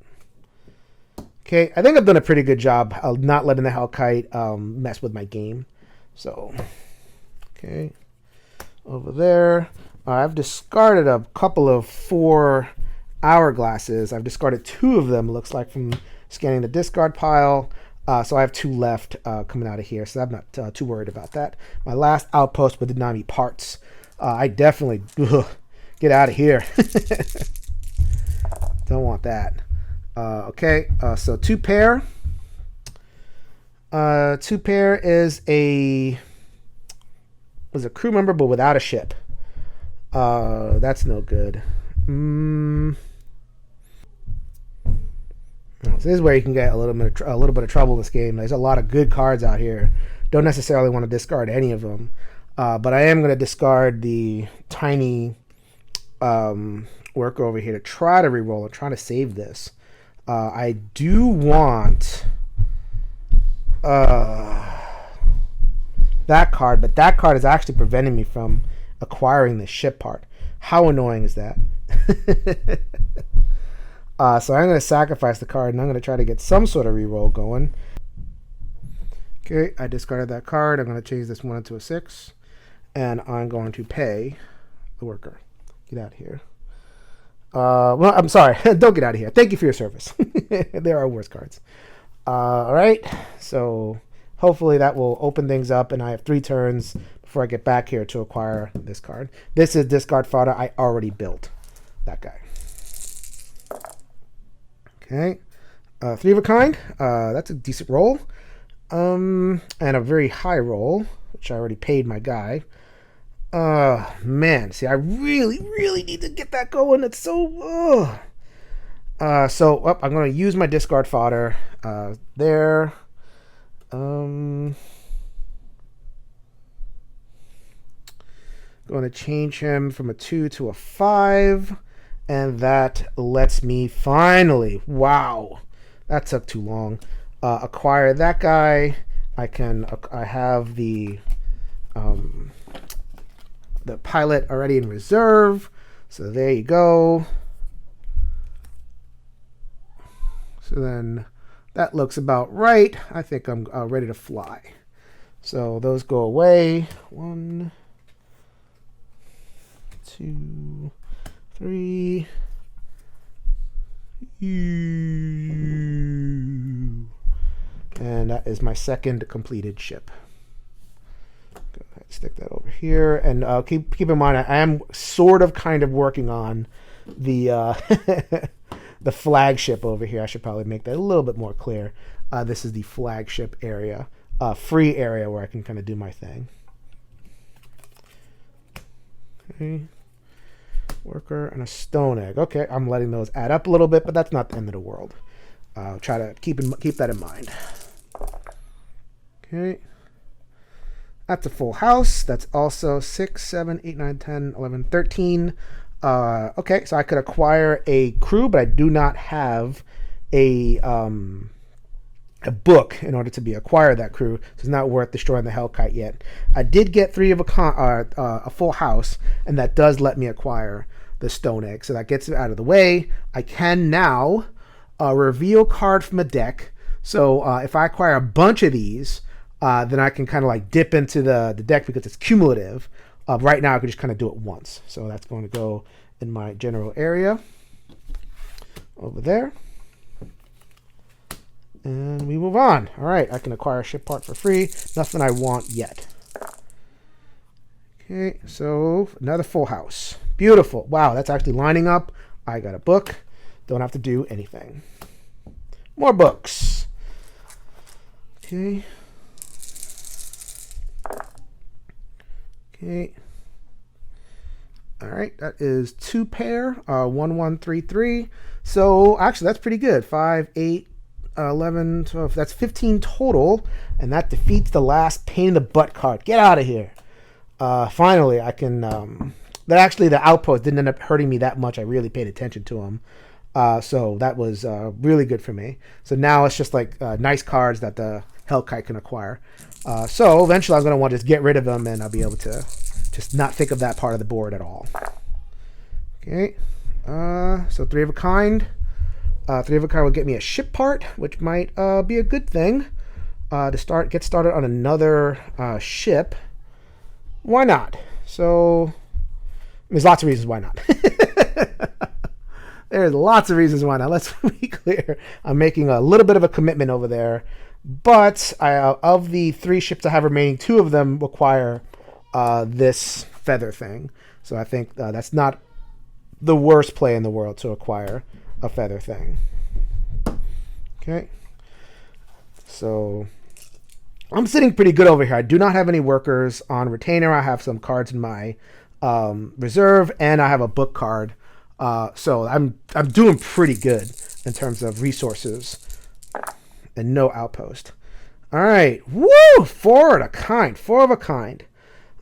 Okay, I think I've done a pretty good job of not letting the Hellkite mess with my game. So, okay, over there. I've discarded a couple of 4 hourglasses. I've discarded 2 of them, looks like, from scanning the discard pile. So I have 2 left coming out of here, so I'm not too worried about that. My last outpost with the Nami parts. I definitely get out of here. Don't want that. Okay, so 2 pair. 2 pair is a crew member but without a ship. That's no good. So this is where you can get a little bit of trouble in this game. There's a lot of good cards out here. Don't necessarily want to discard any of them, but I am going to discard the tiny worker over here to try to reroll and try to save this. I do want that card, but that card is actually preventing me from acquiring the ship part. How annoying is that? So I'm going to sacrifice the card, and I'm going to try to get some sort of reroll going. Okay, I discarded that card. I'm going to change this 1 into a 6, and I'm going to pay the worker. Get out of here. Well, I'm sorry. Don't get out of here. Thank you for your service. There are worse cards. All right, so hopefully that will open things up, and I have 3 turns before I get back here to acquire this card. This is discard fodder. I already built that guy. Okay, 3 of a kind. That's a decent roll, and a very high roll, which I already paid my guy. Man, see, I really need to get that going. It's so. I'm going to use my discard fodder. There. Going to change him from a 2 to a 5. And that lets me finally, wow, that took too long, acquire that guy. I have the pilot already in reserve. So there you go. So then that looks about right. I think I'm ready to fly. So those go away. 1, 2, 3. And that is my second completed ship. Go ahead, stick that over here, and keep in mind I am sort of kind of working on the the flagship over here. I should probably make that a little bit more clear. This is the flagship area, free area where I can kind of do my thing. Okay. Worker and a stone egg. Okay, I'm letting those add up a little bit, but that's not the end of the world. I'll try to keep that in mind. Okay. That's a full house. That's also 6, 7, 8, 9, 10, 11, 13. Okay, so I could acquire a crew, but I do not have a book in order to acquire that crew, so it's not worth destroying the Hellkite yet. I did get 3 of a full house, and that does let me acquire the stone egg, so that gets it out of the way. I can now reveal card from a deck. So if I acquire a bunch of these, then I can kind of like dip into the deck because it's cumulative. Right now I can just kind of do it once. So that's going to go in my general area over there. And we move on. All right, I can acquire a ship part for free. Nothing I want yet. Okay, so another full house. Beautiful. Wow, that's actually lining up. I got a book. Don't have to do anything. More books. Okay. Okay. All right, that is 2 pair, 1, 1, 3, 3. So actually, that's pretty good. 5, 8, 11, 12, that's 15 total, and that defeats the last pain in the butt card. Get out of here. Finally, I can, that actually the outpost didn't end up hurting me that much. I really paid attention to them. So that was really good for me. So now it's just like nice cards that the Hellkite can acquire. So eventually I'm going to want to just get rid of them, and I'll be able to just not think of that part of the board at all. Okay, so 3 of a kind. 3 of a kind will get me a ship part, which might be a good thing to get started on another ship. Why not? So there's lots of reasons why not. There's lots of reasons why not. Let's be clear. I'm making a little bit of a commitment over there. But of the 3 ships I have remaining, 2 of them require this feather thing. So I think that's not the worst play in the world to acquire a feather thing. Okay. So I'm sitting pretty good over here. I do not have any workers on retainer. I have some cards in my reserve, and I have a book card. So I'm doing pretty good in terms of resources. And no outpost. All right. Woo! 4 of a kind. 4 of a kind.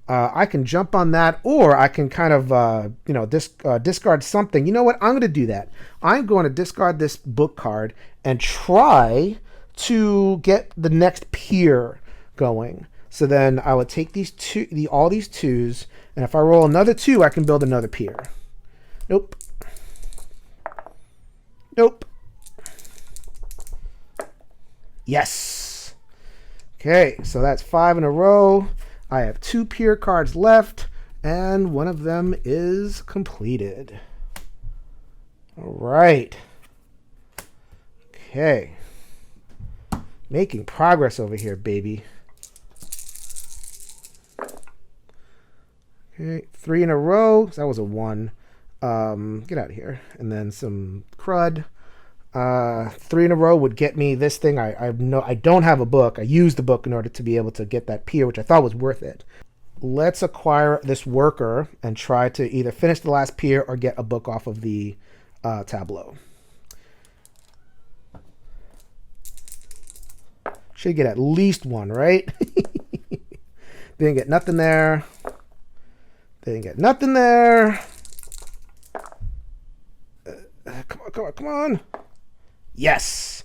I can jump on that, or I can kind of, discard something. You know what? I'm going to do that. I'm going to discard this book card and try to get the next pier going. So then I would take these all these 2s, and if I roll another 2, I can build another pier. Nope. Nope. Yes. Okay, so that's 5 in a row. I have 2 pier cards left, and one of them is completed. All right. Okay. Making progress over here, baby. Okay, 3 in a row. So that was a 1. Get out of here. And then some crud. 3 in a row would get me this thing. I don't have a book. I used the book in order to be able to get that pier, which I thought was worth it. Let's acquire this worker and try to either finish the last pier or get a book off of the tableau. Should get at least 1, right? Didn't get nothing there. Didn't get nothing there. Come on. Yes.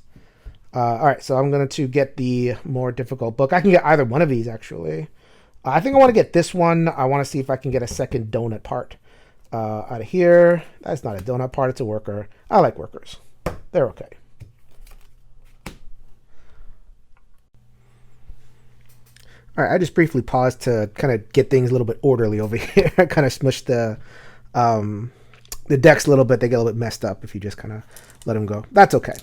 All right, so I'm going to get the more difficult book. I can get either one of these, actually. I think I want to get this one. I want to see if I can get a second donut part out of here. That's not a donut part. It's a worker. I like workers. They're okay. All right, I just briefly paused to kind of get things a little bit orderly over here. I kind of smushed the decks a little bit. They get a little bit messed up if you just kind of let them go. That's okay.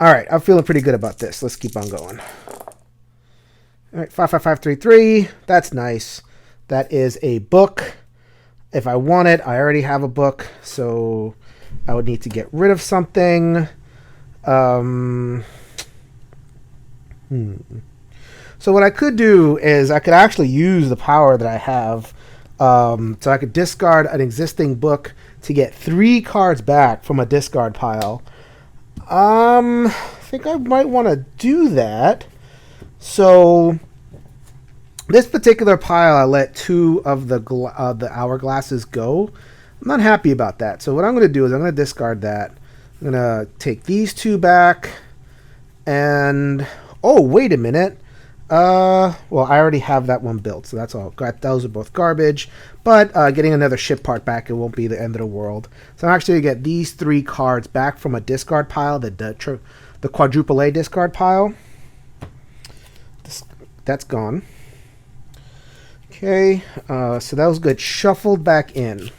All right, I'm feeling pretty good about this. Let's keep on going. All right, 55533. That's nice. That is a book. If I want it, I already have a book, so I would need to get rid of something. So what I could do is I could actually use the power that I have. So I could discard an existing book to get 3 cards back from a discard pile. I think I might want to do that. So this particular pile, I let 2 of the hourglasses go. I'm not happy about that. So what I'm going to do is I'm going to discard that. I'm going to take these 2 back. And, oh, wait a minute. Well, I already have that one built, so that's all. Those are both garbage. But getting another ship part back, it won't be the end of the world. So I'm actually going to get these 3 cards back from a discard pile, the quadruple A discard pile. That's gone. Okay, so that was good. Shuffled back in.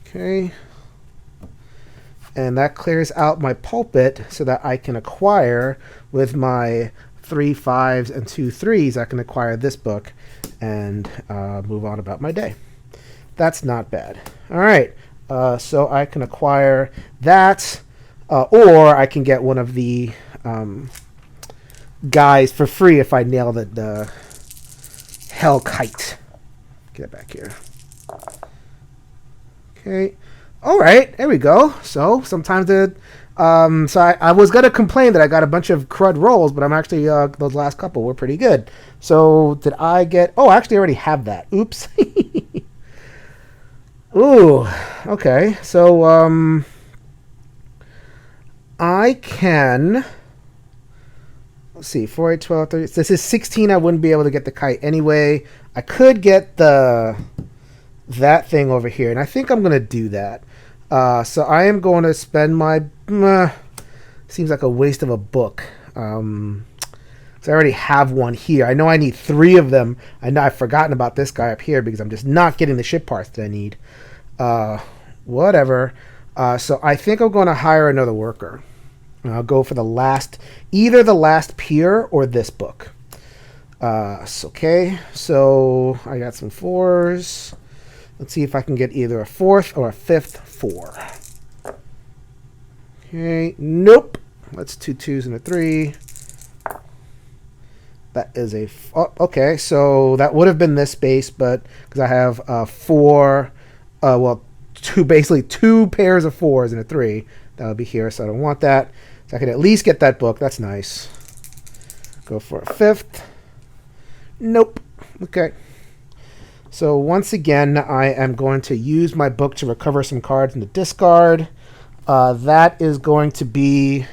Okay. And that clears out my pulpit so that I can acquire with my 3 5s and 2 3s. I can acquire this book and move on about my day. That's not bad. All right. So I can acquire that, or I can get one of the guys for free if I nail the Hellkite. Get it back here. Okay. All right, there we go. So sometimes I was gonna complain that I got a bunch of crud rolls, but I'm actually those last couple were pretty good. So did I get? Oh, I actually already have that. Oops. Ooh. Okay. So I can. Let's see. 4, 8, 12, 30. This is 16. I wouldn't be able to get the kite anyway. I could get that thing over here, and I think I'm gonna do that. So I am going to spend my. Seems like a waste of a book. So I already have one here. I know I need 3 of them. I know I've forgotten about this guy up here because I'm just not getting the ship parts that I need. Whatever. So I think I'm going to hire another worker. I'll go for either the last pier or this book. Okay. So I got some 4s. Let's see if I can get either a 4th or a 5th 4. Okay, nope. That's 2 2s and a 3. That is okay, so that would have been this space, but because I have 4, basically 2 pairs of 4s and a 3, that would be here, so I don't want that. So I can at least get that book. That's nice. Go for a 5th. Nope. Okay. So once again, I am going to use my book to recover some cards in the discard. That is going to be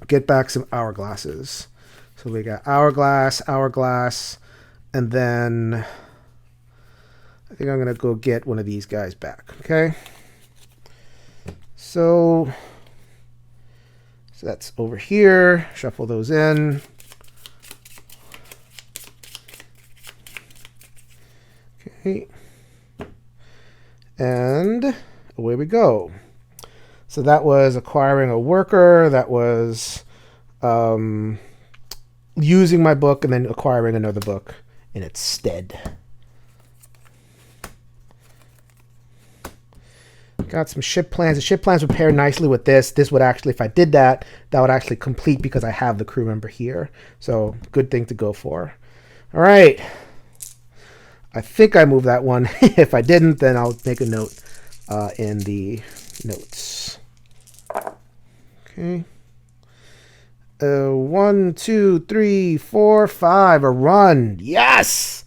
get back some hourglasses. So we got hourglass, and then I think I'm going to go get one of these guys back. Okay. So that's over here. Shuffle those in. Okay. And away we go. So that was acquiring a worker. That was using my book and then acquiring another book in its stead. Got some ship plans. The ship plans would pair nicely with this. This would actually, if I did that, that would actually complete because I have the crew member here. So good thing to go for. All right. I think I moved that one. If I didn't, then I'll make a note in the notes. Okay. 1, 2, 3, 4, 5. A run. Yes.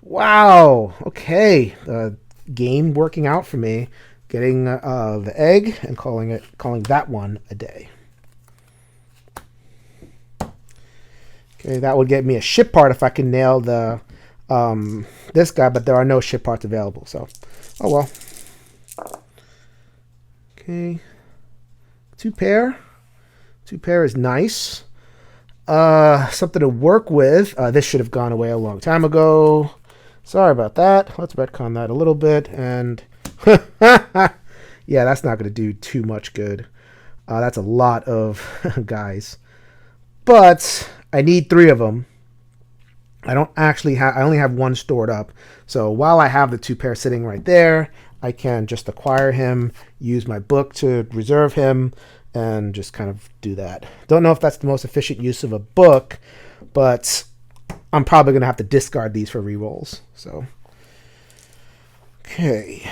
Wow. Okay. Game working out for me. Getting the egg and calling that one a day. Okay, that would get me a ship part if I can nail the this guy, but there are no ship parts available. So, oh well. Okay, 2 pair. 2 pair is nice. Something to work with. This should have gone away a long time ago. Sorry about that. Let's retcon that a little bit and. Yeah, that's not going to do too much good. That's a lot of guys. But I need 3 of them. I only have 1 stored up. So while I have the 2 pair sitting right there, I can just acquire him, use my book to reserve him, and just kind of do that. Don't know if that's the most efficient use of a book, but I'm probably going to have to discard these for rerolls. So, okay.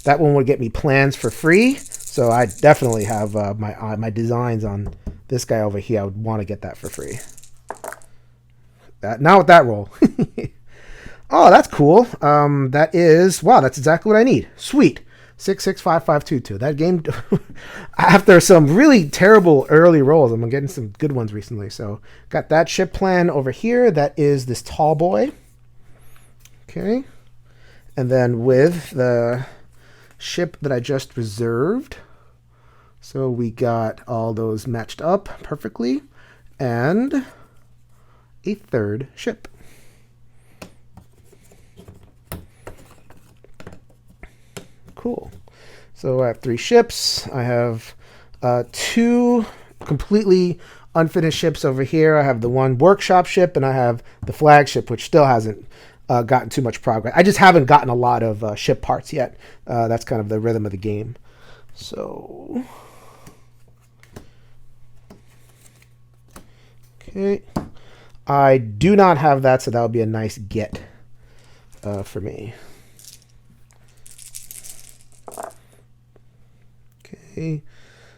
That one would get me plans for free, so I definitely have my designs on this guy over here. I would want to get that for free. Not with that roll. Oh, that's cool. That is that's exactly what I need. Sweet. 665522. That game, after some really terrible early rolls, I'm getting some good ones recently. So got that ship plan over here. That is this tall boy. Okay, and then with the ship that I just reserved. So we got all those matched up perfectly and a 3rd ship. Cool. So I have 3 ships. I have 2 completely unfinished ships over here. I have the 1 workshop ship and I have the flagship, which still hasn't gotten too much progress. I just haven't gotten a lot of ship parts yet. That's kind of the rhythm of the game. So, okay. I do not have that, so that would be a nice get for me. Okay.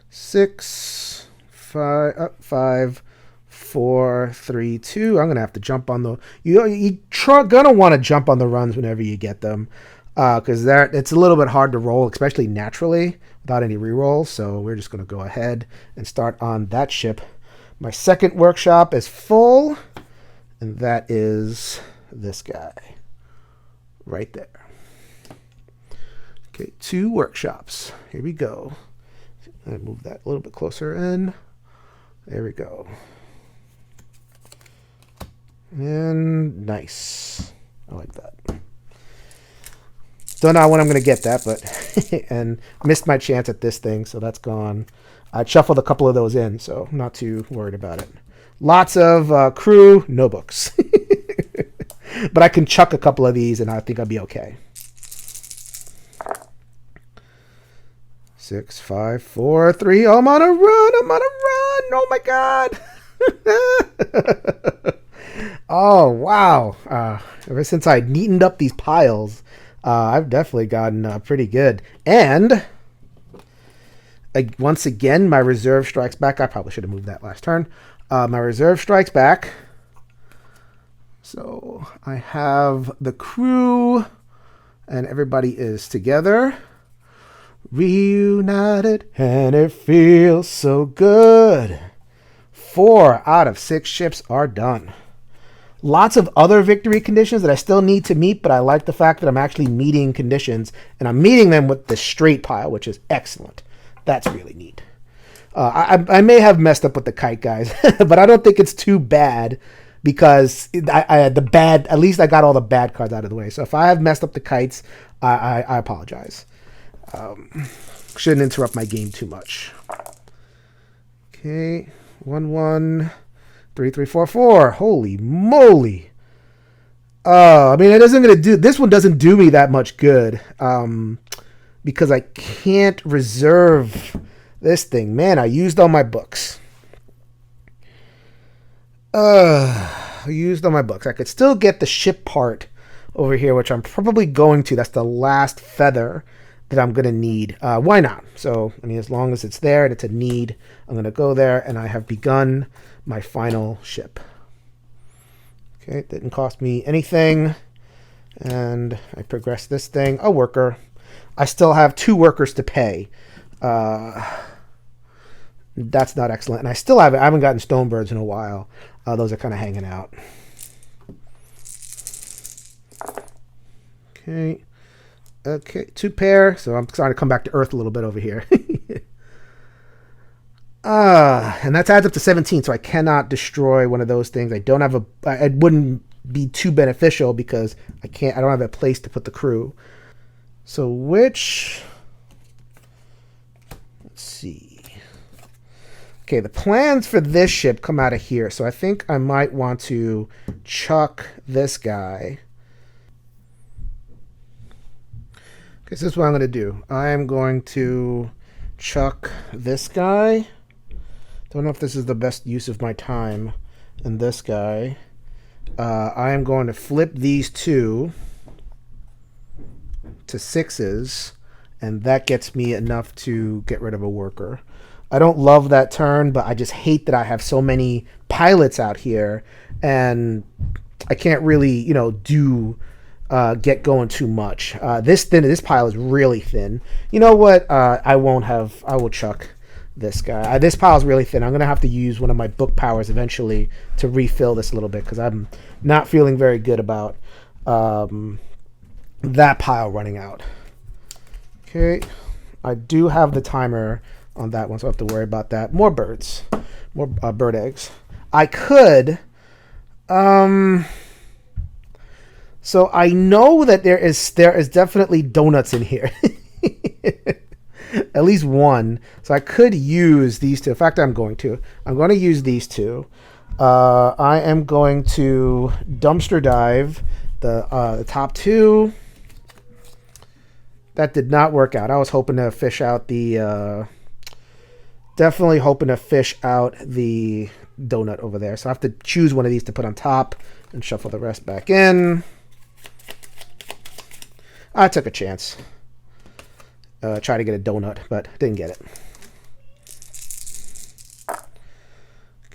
6, 5, 4, 3, 2. I'm gonna have to jump on the. Gonna want to jump on the runs whenever you get them, because it's a little bit hard to roll, especially naturally without any rerolls. So we're just gonna go ahead and start on that ship. My second workshop is full, and that is this guy right there. Okay, 2 workshops. Here we go. I move that a little bit closer in. There we go. And nice. I like that. Don't know when I'm going to get that, but and missed my chance at this thing, so that's gone. I shuffled a couple of those in, so I'm not too worried about it. Lots of crew, no books. But I can chuck a couple of these, and I think I'll be okay. 6, 5, 4, 3. Oh, I'm on a run. Oh my god. Oh wow. Ever since I neatened up these piles, I've definitely gotten pretty good. And once again, my reserve strikes back. I probably should have moved that last turn. My reserve strikes back. So I have the crew, and everybody is together. Reunited, and it feels so good. 4 out of 6 ships are done. Lots of other victory conditions that I still need to meet, but I like the fact that I'm actually meeting conditions, and I'm meeting them with the straight pile, which is excellent. That's really neat. I may have messed up with the kite, guys, but I don't think it's too bad because at least I got all the bad cards out of the way. So if I have messed up the kites, I apologize. Shouldn't interrupt my game too much. Okay, 1, 1, 3, 3, 4, 4. Holy moly! I mean, this one doesn't do me that much good, because I can't reserve this thing. Man, I used all my books. I used all my books. I could still get the ship part over here, which I'm probably going to. That's the last feather that I'm going to need. Why not? So, I mean, as long as it's there and it's a need, I'm going to go there, and I have begun my final ship. Okay, it didn't cost me anything, and I progressed this thing. A worker. I still have 2 workers to pay. That's not excellent. And I haven't gotten Stonebirds in a while. Those are kind of hanging out. Okay. Okay, 2 pair. So I'm starting to come back to Earth a little bit over here. And that adds up to 17, so I cannot destroy one of those things. I don't have it wouldn't be too beneficial because I don't have a place to put the crew. So let's see. Okay, the plans for this ship come out of here. So I think I might want to chuck this guy. Okay, so this is what I'm going to do. I am going to chuck this guy. Don't know if this is the best use of my time. And this guy. I am going to flip these 2 to 6s, and that gets me enough to get rid of a worker. I don't love that turn, but I just hate that I have so many pilots out here, and I can't really, get going too much. This pile is really thin. You know what? I will chuck this guy. This pile is really thin. I'm going to have to use one of my book powers eventually to refill this a little bit because I'm not feeling very good about that pile running out. Okay. I do have the timer on that one, so I don't have to worry about that. More birds. More bird eggs. I could... So I know that there is definitely donuts in here. At least one. So I could use these 2. In fact, I'm going to use these 2. I am going to dumpster dive the top 2. That did not work out. I was hoping to fish out the... definitely hoping to fish out the donut over there. So I have to choose one of these to put on top and shuffle the rest back in. I took a chance. Try to get a donut, but didn't get it.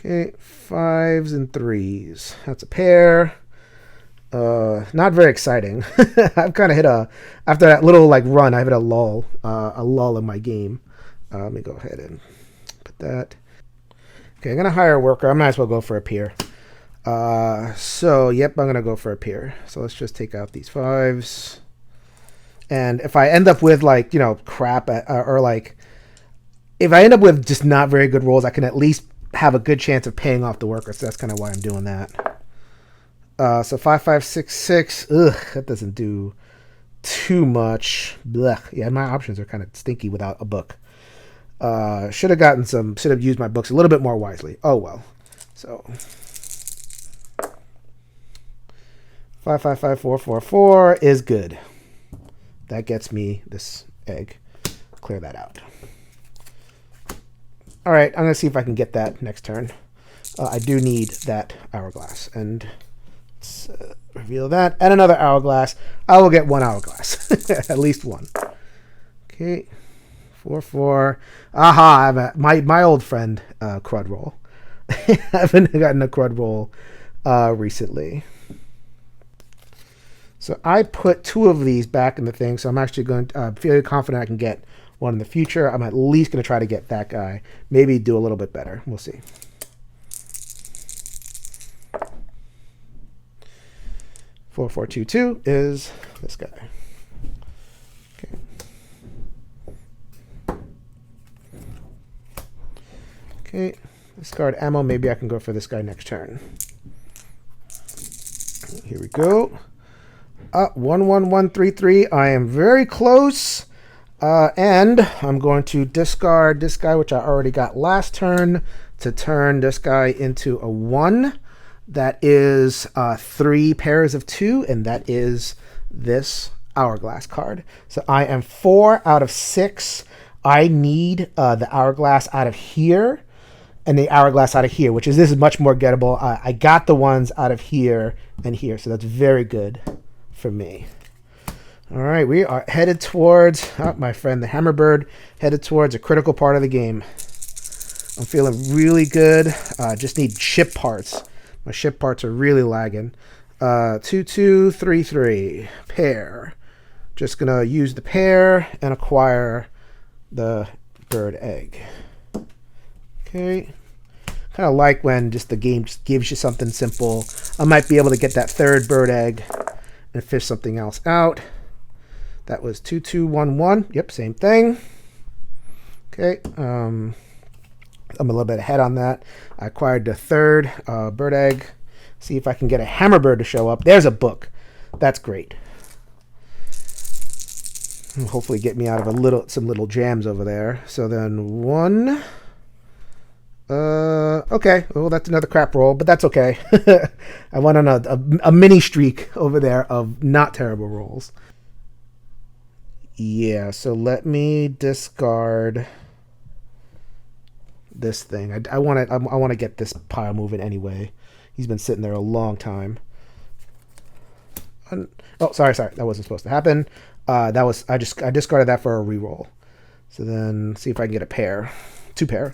Okay, 5s and 3s. That's a pair. Not very exciting. I've kind of hit after that little like run, I've hit a lull in my game. Let me go ahead and put that. Okay, I'm gonna hire a worker. I might as well go for a pair. So yep, I'm gonna go for a pair. So let's just take out these 5s. And if I end up with like, crap or like, if I end up with just not very good rolls, I can at least have a good chance of paying off the worker. So that's kind of why I'm doing that. So 5, 5, 6, 6. Ugh, that doesn't do too much. Blech. Yeah, my options are kind of stinky without a book. Should have used my books a little bit more wisely. Oh well. So 5, 5, 5, 4, 4, 4 is good. That gets me this egg. Clear that out. All right, I'm going to see if I can get that next turn. I do need that hourglass. And let's reveal that. And another hourglass. I will get one hourglass. At least one. Okay. 4, 4. Aha, my old friend, Crud Roll. I haven't gotten a Crud Roll recently. So I put 2 of these back in the thing, so I'm actually going to feel confident I can get one in the future. I'm at least going to try to get that guy. Maybe do a little bit better. We'll see. Four, 4, 2, 2 is this guy. Okay. Okay. Discard ammo. Maybe I can go for this guy next turn. Here we go. 1, 1, 1, 3, 3. I am very close. And I'm going to discard this guy, which I already got last turn, to turn this guy into a 1. That is 3 pairs of 2, and that is this hourglass card. So I am 4 out of 6. I need the hourglass out of here and the hourglass out of here, this is much more gettable. I got the ones out of here and here, so that's very good for me. All right, we are headed towards, my friend the Hammerbird, headed towards a critical part of the game. I'm feeling really good. Just need ship parts. My ship parts are really lagging. 2, 2, 3, 3. Pair. Just going to use the pair and acquire the bird egg. Okay. Kind of like when just the game just gives you something simple. I might be able to get that 3rd bird egg and fish something else out. That was 2, 2, 1, 1. Yep, same thing. Okay. I'm a little bit ahead on that. I acquired the 3rd bird egg. See if I can get a Hammerbird to show up. There's a book. That's great. Hopefully get me out of some little jams over there. So then 1. Okay. Well, that's another crap roll, but that's okay. I went on a mini streak over there of not terrible rolls. Yeah, so let me discard this thing. I want to get this pile moving anyway. He's been sitting there a long time. Oh, sorry. That wasn't supposed to happen. I discarded that for a reroll. So then see if I can get a pair. 2 pair.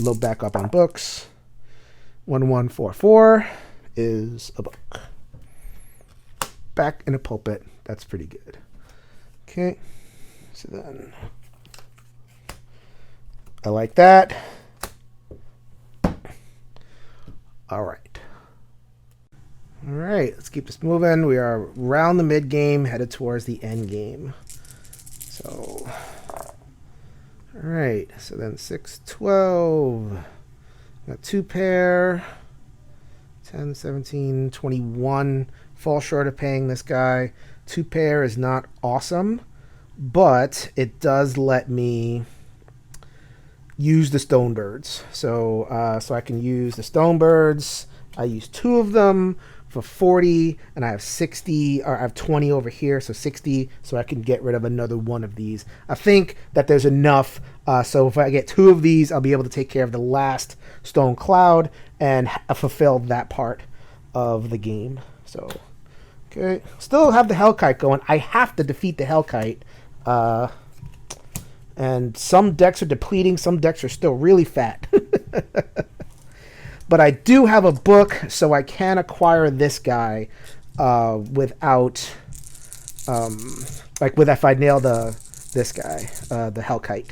Load back up on books. 1, 1, 4, 4 is a book. Back in a pulpit. That's pretty good. Okay. So then I like that. All right. All right, let's keep this moving. We are around the mid game, headed towards the end game. So, all right. So then 6, 12. Got 2 pair. 10, 17, 21. Fall short of paying this guy. 2 pair is not awesome, but it does let me use the Stonebirds. So I can use the Stonebirds. I use 2 of them for 40, and I have 60, or I have 20 over here, so 60, so I can get rid of another one of these. I think that there's enough, so if I get 2 of these, I'll be able to take care of the last Stone Cloud and fulfill that part of the game. So, okay, still have the Hellkite going. I have to defeat the Hellkite, and some decks are depleting, some decks are still really fat. But I do have a book, so I can acquire this guy without, like with if I nail this guy, the Hellkite.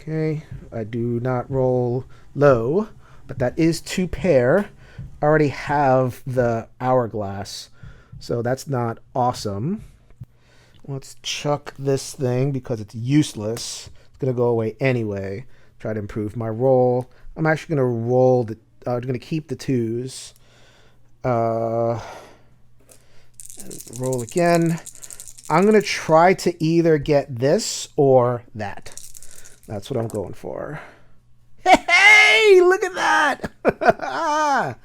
Okay, I do not roll low, but that is 2 pair. I already have the hourglass, so that's not awesome. Let's chuck this thing because it's useless. It's gonna go away anyway. Try to improve my roll. I'm actually gonna roll the. Gonna keep the 2s. Roll again. I'm gonna try to either get this or that. That's what I'm going for. Hey, look at that!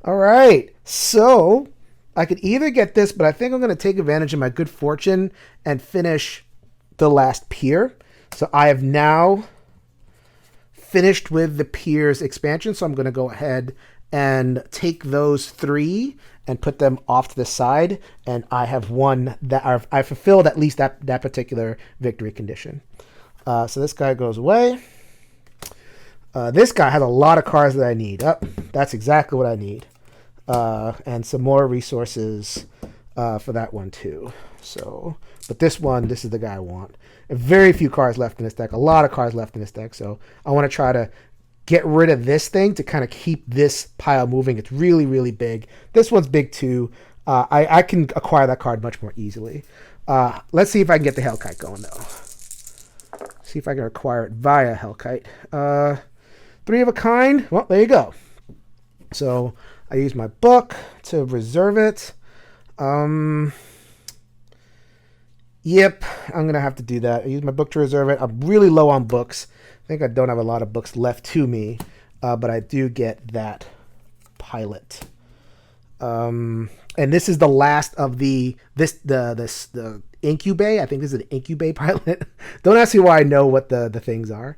All right, so I could either get this, but I think I'm going to take advantage of my good fortune and finish the last pier. So I have now finished with the piers expansion, so I'm going to go ahead and take those 3 and put them off to the side, and I have won that. I fulfilled at least that particular victory condition. So this guy goes away. This guy has a lot of cards that I need. That's exactly what I need. And some more resources for that one too. So, but this is the guy I want. Very few cards left in this deck. A lot of cards left in this deck. So I want to try to get rid of this thing to kind of keep this pile moving. It's really, really big. This one's big too. I can acquire that card much more easily. Let's see if I can get the Hellkite going though. See if I can acquire it via Hellkite. 3 of a kind. Well, there you go. So I use my book to reserve it. Yep, I'm going to have to do that. I use my book to reserve it. I'm really low on books. I think I don't have a lot of books left to me, but I do get that pilot. And this is the last of the Incubate. I think this is an Incubate pilot. Don't ask me why I know what the things are.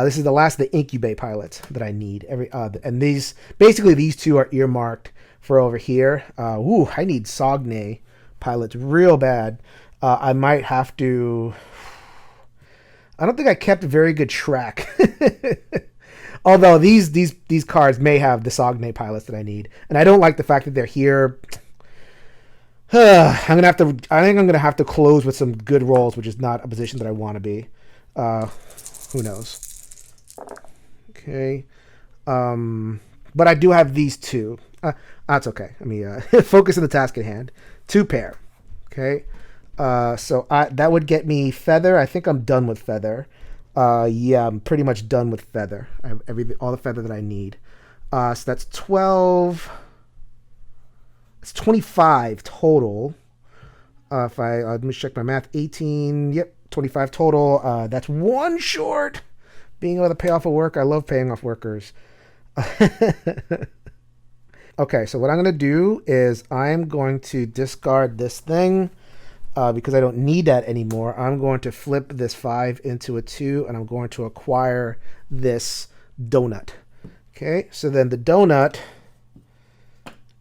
This is the last of the Incubate pilots that I need. And these 2 are earmarked for over here. I need Sogne pilots real bad. I might have to. I don't think I kept a very good track. Although these cards may have the Sogne pilots that I need, and I don't like the fact that they're here. I think I'm gonna have to close with some good rolls, which is not a position that I want to be. Who knows? Okay, but I do have these 2. That's okay. I mean, focus on the task at hand. 2 pair. Okay, so that would get me feather. I think I'm done with feather. Yeah, I'm pretty much done with feather. I have all the feather that I need. So that's 12. It's 25 total. Let me check my math. 18. Yep, 25 total. That's 1 short. Being able to pay off a work. I love paying off workers. Okay, so what I'm going to do is I'm going to discard this thing because I don't need that anymore. I'm going to flip this 5 into a 2, and I'm going to acquire this donut. Okay, so then the donut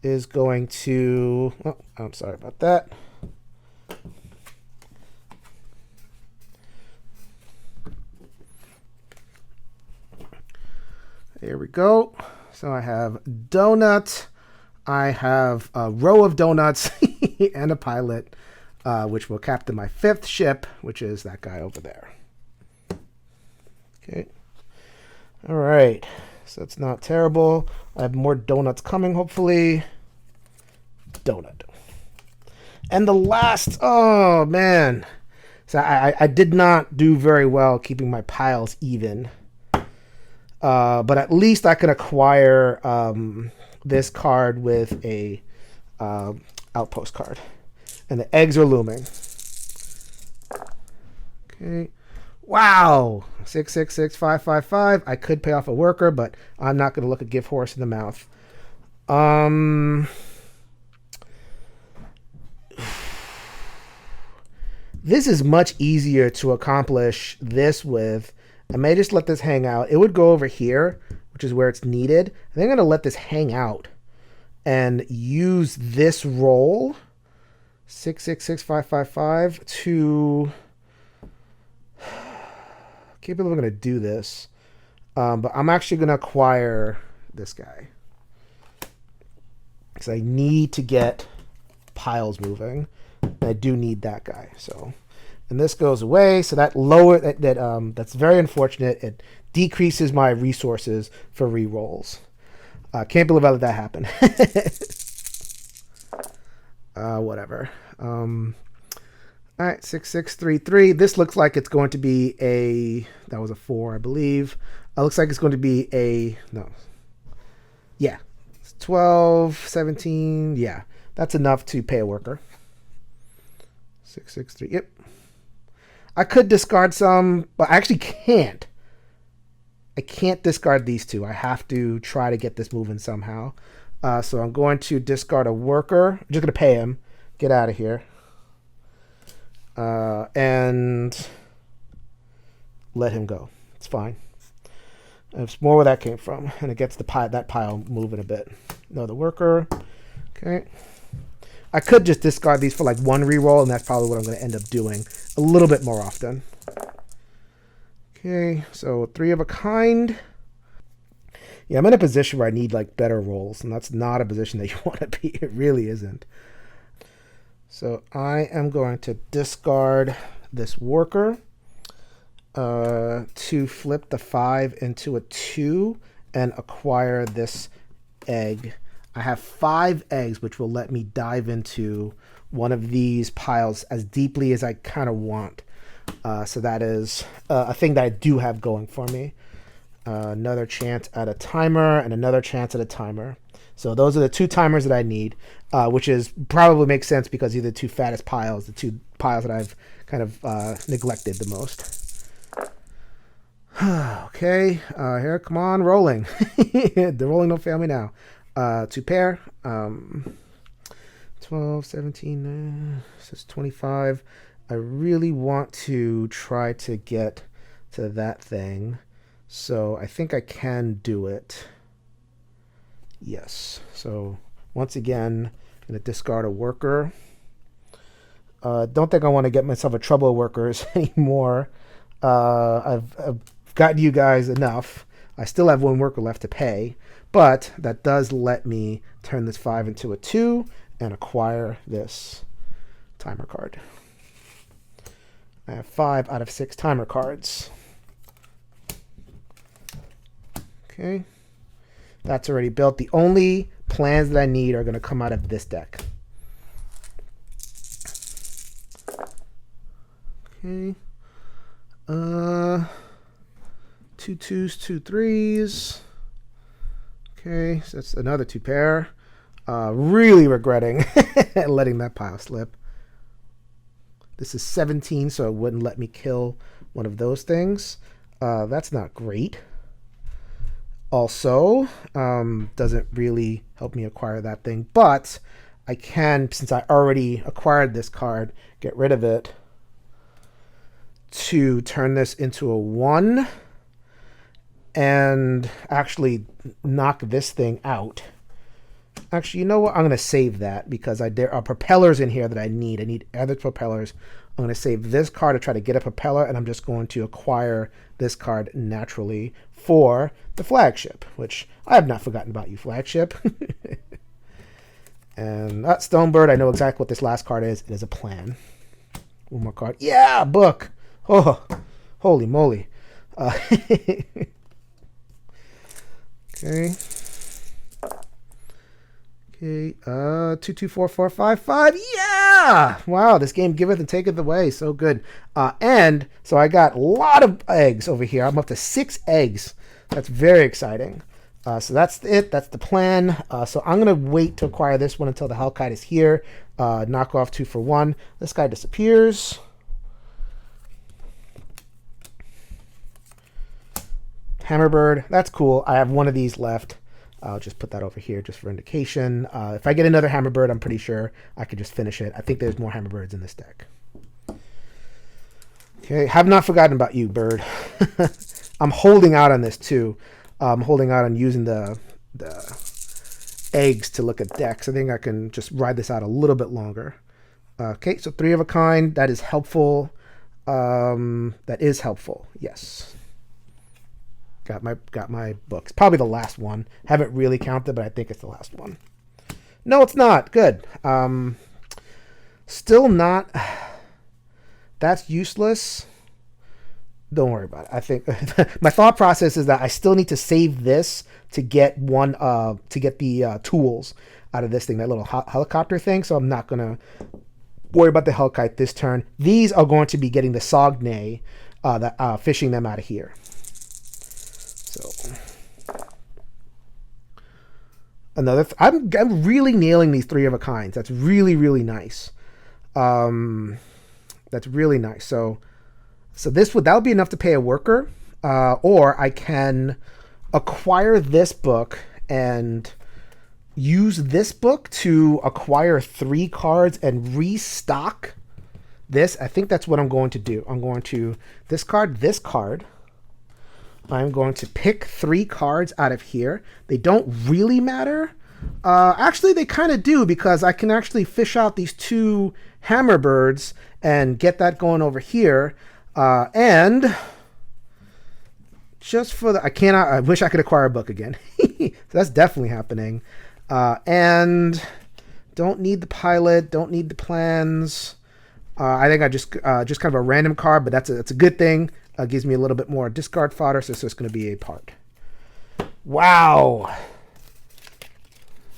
is going to... Oh, I'm sorry about that. There we go. So I have donut. I have a row of donuts and a pilot, which will captain my 5th ship, which is that guy over there. Okay. All right. So it's not terrible. I have more donuts coming, hopefully. Donut. And the last, oh man. So I did not do very well keeping my piles even. But at least I can acquire this card with a outpost card. And the eggs are looming. Okay. Wow. 6, 6, 6, 5, 5, 5. I could pay off a worker, but I'm not going to look a gift horse in the mouth. This is much easier to accomplish this with. I may just let this hang out. It would go over here, which is where it's needed. I think I'm going to let this hang out and use this roll, 6, 6, 6, 5, 5, 5, to... I can't believe I'm going to do this. But I'm actually going to acquire this guy. Because I need to get piles moving. I do need that guy. So, and this goes away. So that that's very unfortunate. It decreases my resources for rerolls. Can't believe I let that happen. Whatever. All right, 6633. This looks like it's going to be that was a 4, I believe. Looks like it's going to be no. Yeah. 12, 17. Yeah. That's enough to pay a worker. 663. Yep. I could discard some, but I actually can't. I can't discard these two. I have to try to get this moving somehow. So I'm going to discard a worker. I'm just going to pay him. Get out of here. And let him go. It's fine. It's more where that came from. And it gets that pile moving a bit. Another worker. Okay. I could just discard these for like one reroll, and that's probably what I'm going to end up doing a little bit more often. Okay, so 3 of a kind. Yeah, I'm in a position where I need like better rolls, and that's not a position that you want to be. It really isn't. So I am going to discard this worker to flip the 5 into a 2 and acquire this egg. I have 5 eggs, which will let me dive into one of these piles as deeply as I kind of want. So that is a thing that I do have going for me. Another chance at a timer and another chance at a timer. So those are the 2 timers that I need, which is probably makes sense because these are the 2 fattest piles, the 2 piles that I've kind of neglected the most. Okay, here, come on, rolling. The rolling don't fail me now. 2 pair, 12, 17, this is 25. I really want to try to get to that thing. So I think I can do it. Yes. So once again, I'm going to discard a worker. Don't think I want to get myself in trouble with workers anymore. I've gotten you guys enough. I still have 1 worker left to pay, but that does let me turn this 5 into a 2 and acquire this timer card. I have 5 out of 6 timer cards. Okay. That's already built. The only plans that I need are going to come out of this deck. Okay. 2 2s, 2 3s. Okay, so that's another 2 pair. Really regretting letting that pile slip. This is 17, so it wouldn't let me kill one of those things. That's not great. Also, doesn't really help me acquire that thing, but I can, since I already acquired this card, get rid of it to turn this into a 1 and actually knock this thing out. Actually, you know what? I'm going to save that because there are propellers in here that I need. I need other propellers. I'm going to save this card to try to get a propeller, and I'm just going to acquire this card naturally for the flagship, which I have not forgotten about you, flagship. And that Stonebird, I know exactly what this last card is. It is a plan. 1 more card. Yeah, book. Oh, holy moly. Okay. Okay, 2 2 4 4 5 5. Yeah! Wow, this game giveth and taketh away. So good. And so I got a lot of eggs over here. I'm up to 6 eggs. That's very exciting. So that's it. That's the plan. So I'm going to wait to acquire this one until the Hellkite is here. Knock off 2 for 1. This guy disappears. Hammerbird. That's cool. I have 1 of these left. I'll just put that over here just for indication. If I get another Hammerbird, I'm pretty sure I could just finish it. I think there's more Hammerbirds in this deck. Okay, have not forgotten about you, bird. I'm holding out on this too. I'm holding out on using the eggs to look at decks. I think I can just ride this out a little bit longer. Okay, so 3 of a kind. That is helpful. That is helpful. Yes. got my books. Probably the last one. Haven't really counted, but I think it's the last one. No, it's not. Good. Still not. That's useless. Don't worry about it. I think my thought process is that I still need to save this to get the tools out of this thing, that little helicopter thing. So I'm not gonna worry about the helicopter this turn. These are going to be getting the Sognay, fishing them out of here. So another. I'm really nailing these 3 of a kinds. That's really, really nice. That's really nice. So that would be enough to pay a worker, or I can acquire this book and use this book to acquire 3 cards and restock this. I think that's what I'm going to do. I'm going to this card. I'm going to pick 3 cards out of here. They don't really matter. Actually, they kind of do, because I can actually fish out these 2 hammerbirds and get that going over here. And just for the, I wish I could acquire a book again. So that's definitely happening. And don't need the pilot, don't need the plans. I think I just kind of a random card, but that's a good thing. Gives me a little bit more discard fodder, so it's just going to be a part. Wow.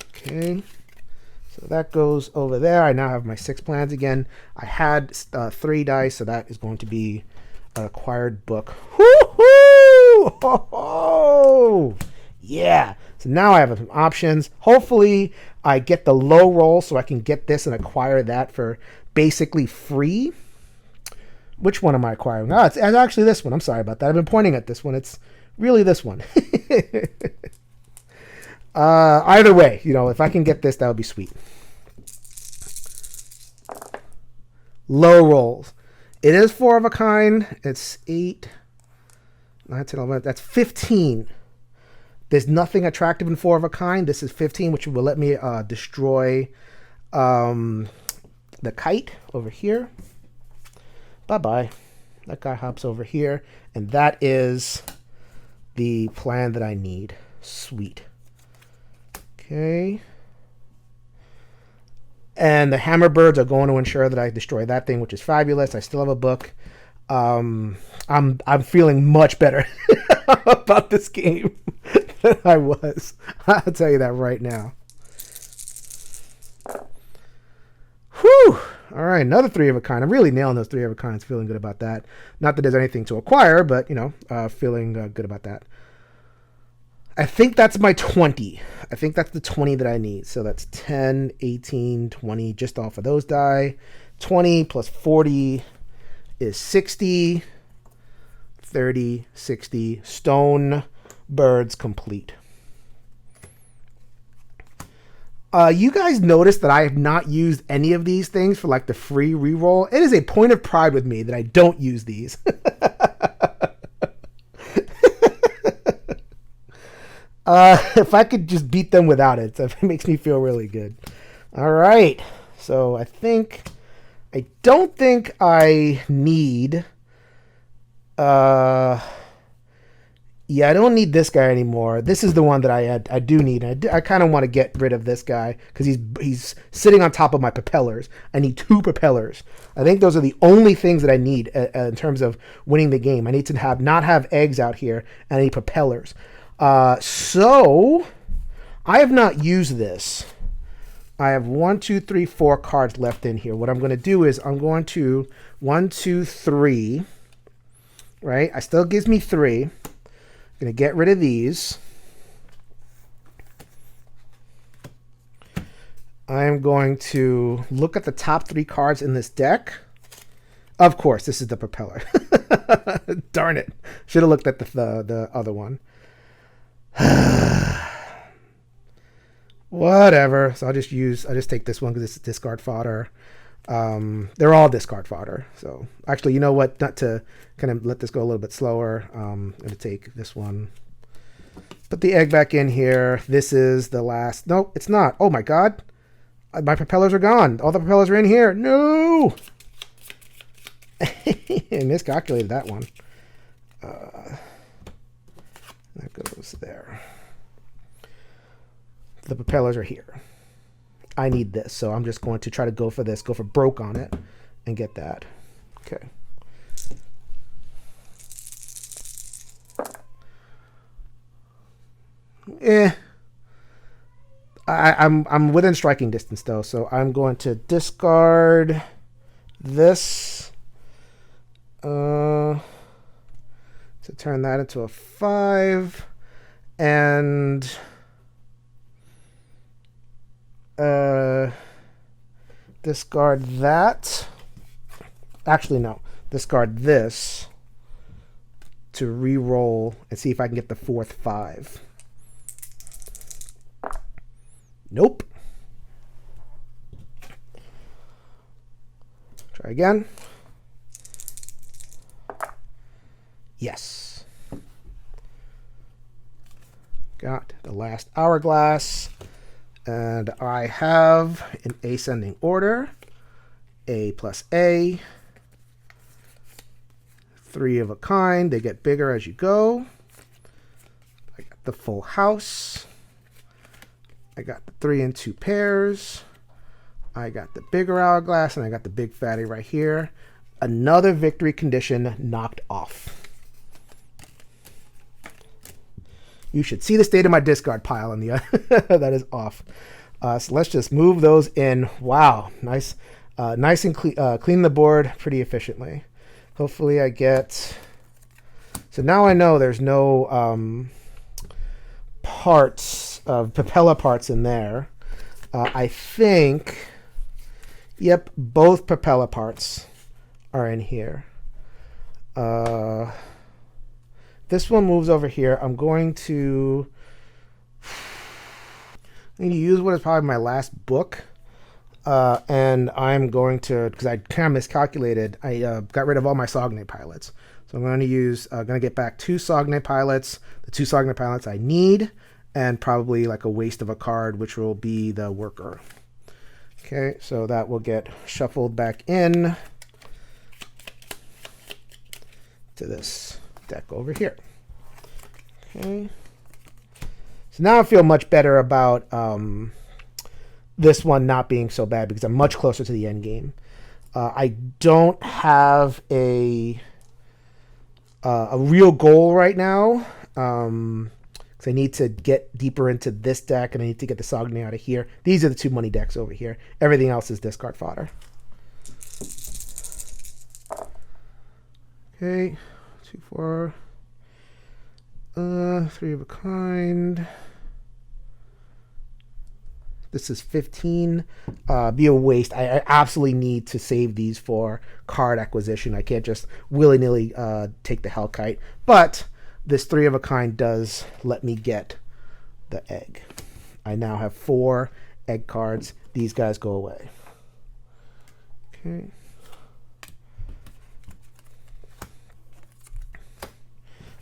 Okay. So that goes over there. I now have my 6 plans again. I had 3 dice, so that is going to be an acquired book. Woo-hoo! Ho-ho! Yeah. So now I have some options. Hopefully I get the low roll so I can get this and acquire that for basically free. Which one am I acquiring? Oh, it's actually this one. I'm sorry about that. I've been pointing at this one. It's really this one. Either way, if I can get this, that would be sweet. Low rolls. It is 4 of a kind. It's 8, 9, 10, 11. That's 15. There's nothing attractive in 4 of a kind. This is 15, which will let me destroy the kite over here. Bye-bye. That guy hops over here. And that is the plan that I need. Sweet. Okay. And the hammerbirds are going to ensure that I destroy that thing, which is fabulous. I still have a book. I'm feeling much better about this game than I was. I'll tell you that right now. Whew. All right, another 3 of a kind. I'm really nailing those 3 of a kinds. Feeling good about that. Not that there's anything to acquire, but feeling good about that. I think that's my 20. I think that's the 20 that I need. So that's 10, 18, 20, just off of those die. 20 plus 40 is 60. 30, 60. Stone birds complete. You guys notice that I have not used any of these things for like the free reroll. It is a point of pride with me that I don't use these. If I could just beat them without it, so it makes me feel really good. All right. So I don't think I need, yeah, I don't need this guy anymore. This is the one that I do need. I kind of want to get rid of this guy because he's sitting on top of my propellers. I need 2 propellers. I think those are the only things that I need in terms of winning the game. I need to not have eggs out here, and I need propellers. So I have not used this. I have 1, 2, 3, 4 cards left in here. What I'm going to do is I'm going to 1, 2, 3. Right? It still gives me 3. I'm going to get rid of these. I'm going to look at the top 3 cards in this deck. Of course, this is the propeller. Darn it. Should have looked at the other one. Whatever. So I'll just take this one because it's discard fodder. They're all discard fodder. So actually, you know what? Not to kind of let this go a little bit slower. I'm going to take this one. Put the egg back in here. This is the last. No, it's not. Oh my God. My propellers are gone. All the propellers are in here. No. I miscalculated that one. that goes there. The propellers are here. I need this, so I'm just going to try to go for this, go for broke on it, and get that. Okay. I'm within striking distance though, so I'm going to discard this to turn that into a 5, and discard that. Actually, no. Discard this to re-roll and see if I can get the 4th 5. Nope. Try again. Yes. Got the last hourglass. And I have, in ascending order, A plus A. 3 of a kind. They get bigger as you go. I got the full house. I got the 3 and 2 pairs. I got the bigger hourglass, and I got the big fatty right here. Another victory condition knocked off. You should see the state of my discard pile on the that is off. So let's just move those in. Wow, nice, nice and clean the board pretty efficiently. Hopefully I get. So now I know there's no parts of propeller parts in there. I think. Yep, both propeller parts are in here. This one moves over here. I'm going to use what is probably my last book. And I'm going to, because I kind of miscalculated, I got rid of all my Saguenay pilots. So I'm going to use, going to get back 2 Saguenay pilots, the 2 Saguenay pilots I need, and probably like a waste of a card, which will be the worker. Okay, so that will get shuffled back in to this deck over here. Okay. So now I feel much better about this one not being so bad because I'm much closer to the end game. I don't have a real goal right now. I need to get deeper into this deck, and I need to get the Saguenay out of here. These are the 2 money decks over here. Everything else is discard fodder. Okay, 2, 4, 3 of a kind. This is 15. Be a waste. I absolutely need to save these for card acquisition. I can't just willy-nilly take the Hellkite. But this 3 of a kind does let me get the egg. I now have 4 egg cards. These guys go away. Okay.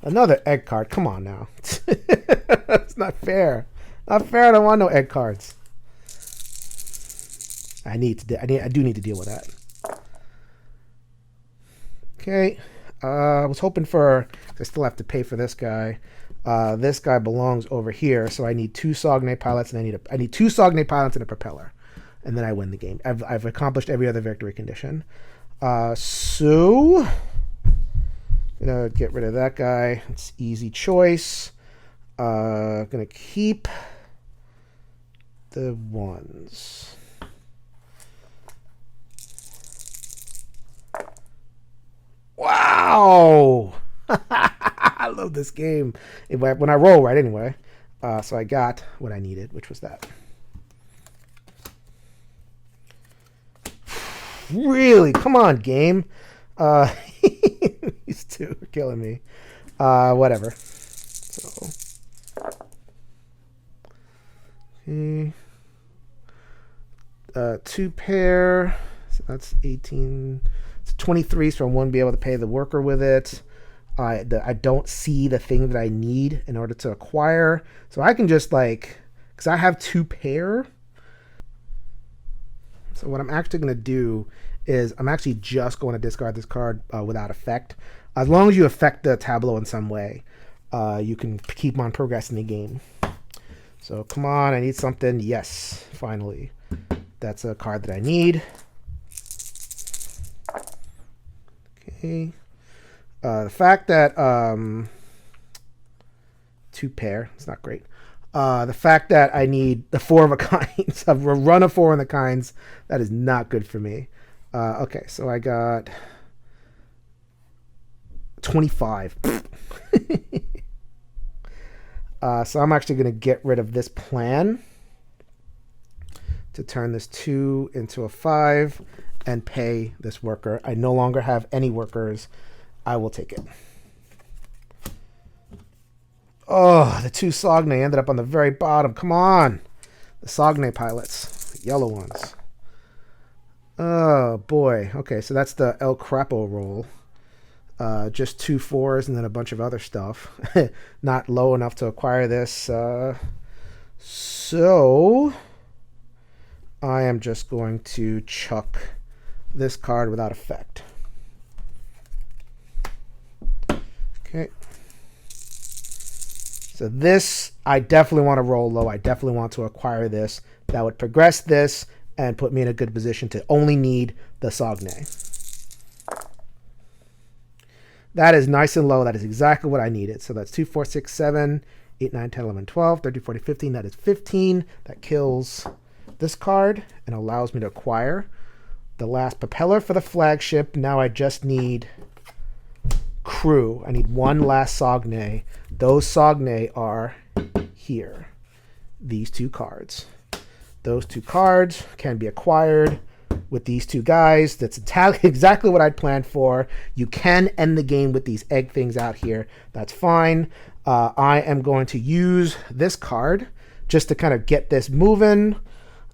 Another egg card. Come on now. It's not fair. Not fair. I don't want no egg cards. I do need to deal with that. Okay. I was hoping for. I still have to pay for this guy. This guy belongs over here, so I need 2 Saguenay pilots, and I need 2 Saguenay pilots and a propeller, and then I win the game. I've accomplished every other victory condition. So gonna get rid of that guy. It's easy choice. Gonna keep the 1s. Wow! I love this game. When I roll right, anyway. So I got what I needed, which was that. Really? Come on, game. These 2 are killing me. Whatever. So. Okay. 2 pair. So that's 18. It's 23, so I won't be able to pay the worker with it. I don't see the thing that I need in order to acquire. So I can just because I have 2 pair. So what I'm actually going to do is I'm actually just going to discard this card without effect. As long as you affect the tableau in some way. you can keep on progressing the game. So come on, I need something. Yes, finally. That's a card that I need. Okay. The fact that 2 pair, it's not great. The fact that I need the 4 of a kinds, a run of 4 of the kinds, that is not good for me. Okay, so I got 25. So I'm actually going to get rid of this plan to turn this 2 into a 5 and pay this worker. I no longer have any workers. I will take it. Oh, the 2 Sogne ended up on the very bottom. Come on. The Sogne pilots. The yellow ones. Oh, boy. Okay, so that's the El Crapo roll. Just 2 4s and then a bunch of other stuff. Not low enough to acquire this. So I am just going to chuck this card without effect. Okay. So this, I definitely want to roll low. I definitely want to acquire this. That would progress this and put me in a good position to only need the Sogne. That is nice and low. That is exactly what I needed. So that's 2, 4, 6, 7, 8, 9, 10, 11, 12, 13, 14, 15. That is 15. That kills this card and allows me to acquire the last propeller for the flagship. Now I just need crew. I need 1 last Sogne. Those Sogne are here. These 2 cards. Those 2 cards can be acquired with these 2 guys. That's exactly what I'd planned for. You can end the game with these egg things out here. That's fine. I am going to use this card just to kind of get this moving.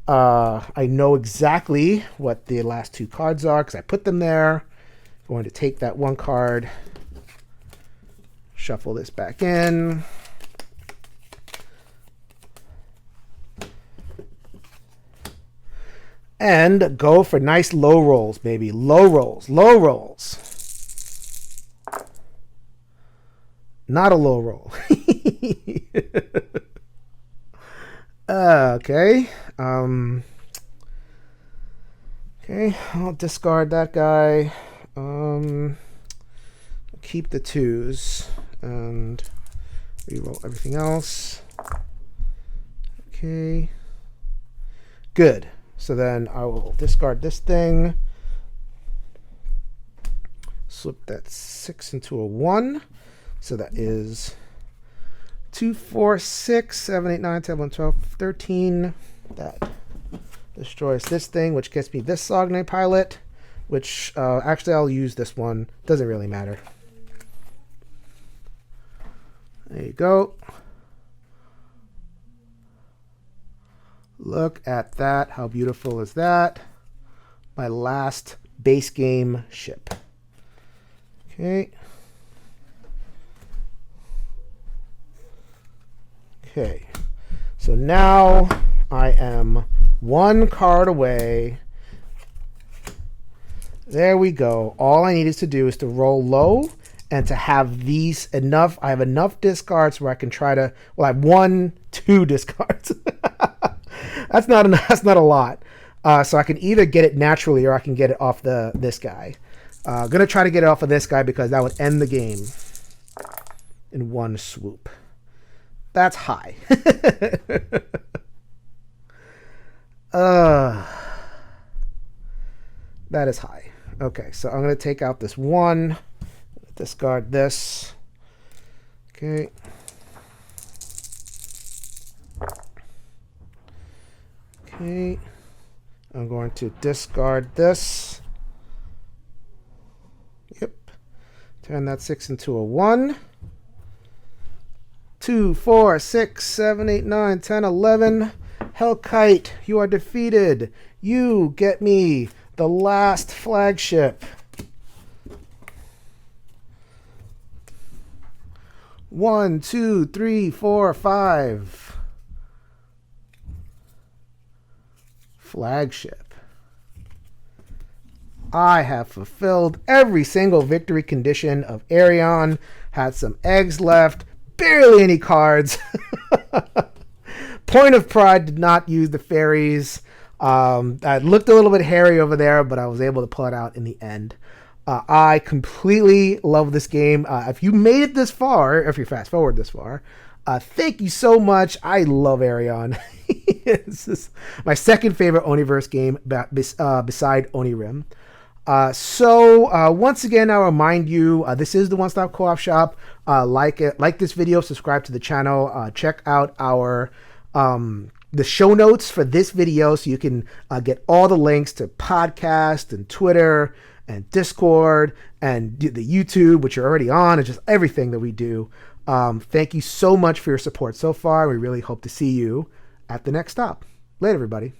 I know exactly what the last 2 cards are because I put them there. I'm going to take that 1 card, shuffle this back in. And go for nice low rolls, baby. Low rolls, low rolls. Not a low roll. Okay. Okay, I'll discard that guy. Keep the 2s and reroll everything else. Okay. Good. So then I will discard this thing. Slip that 6 into a 1. So that is 2, 4, 6, 7, 8, 9, 10, 11, 12, 13. That destroys this thing, which gets me this Sogne pilot, which actually I'll use this one. Doesn't really matter. There you go. Look at that. How beautiful is that? My last base game ship. Okay. Okay. So now I am 1 card away. There we go. All I needed to do is to roll low and to have these enough. I have enough discards where I can try to, well, I have 1, 2 discards. That's not enough. That's not a lot. So I can either get it naturally or I can get it off this guy. I'm going to try to get it off of this guy because that would end the game in 1 swoop. That's high. That is high. Okay, so I'm going to take out this 1. Discard this. Okay. Okay. I'm going to discard this. Yep. Turn that 6 into a 1. 2, 4, 6, 7, 8, 9, 10, 11. Hellkite, you are defeated. You get me the last flagship. 1, 2, 3, 4, 5. Flagship. I have fulfilled every single victory condition of Aerion. Had some eggs left. barely any cards. Point of pride, did not use the fairies. I looked a little bit hairy over there, but I was able to pull it out in the end. I completely love this game. If you made it this far, if you fast forward this far, thank you so much. I love Aerion. This is my second favorite Oniverse game beside Onirim. Once again, I'll remind you, this is the One Stop Co-op Shop. Like this video, subscribe to the channel, check out our the show notes for this video so you can get all the links to podcast and Twitter and Discord and the YouTube, which you're already on, and just everything that we do. Thank you so much for your support so far. We really hope to see you at the next stop. Later, everybody.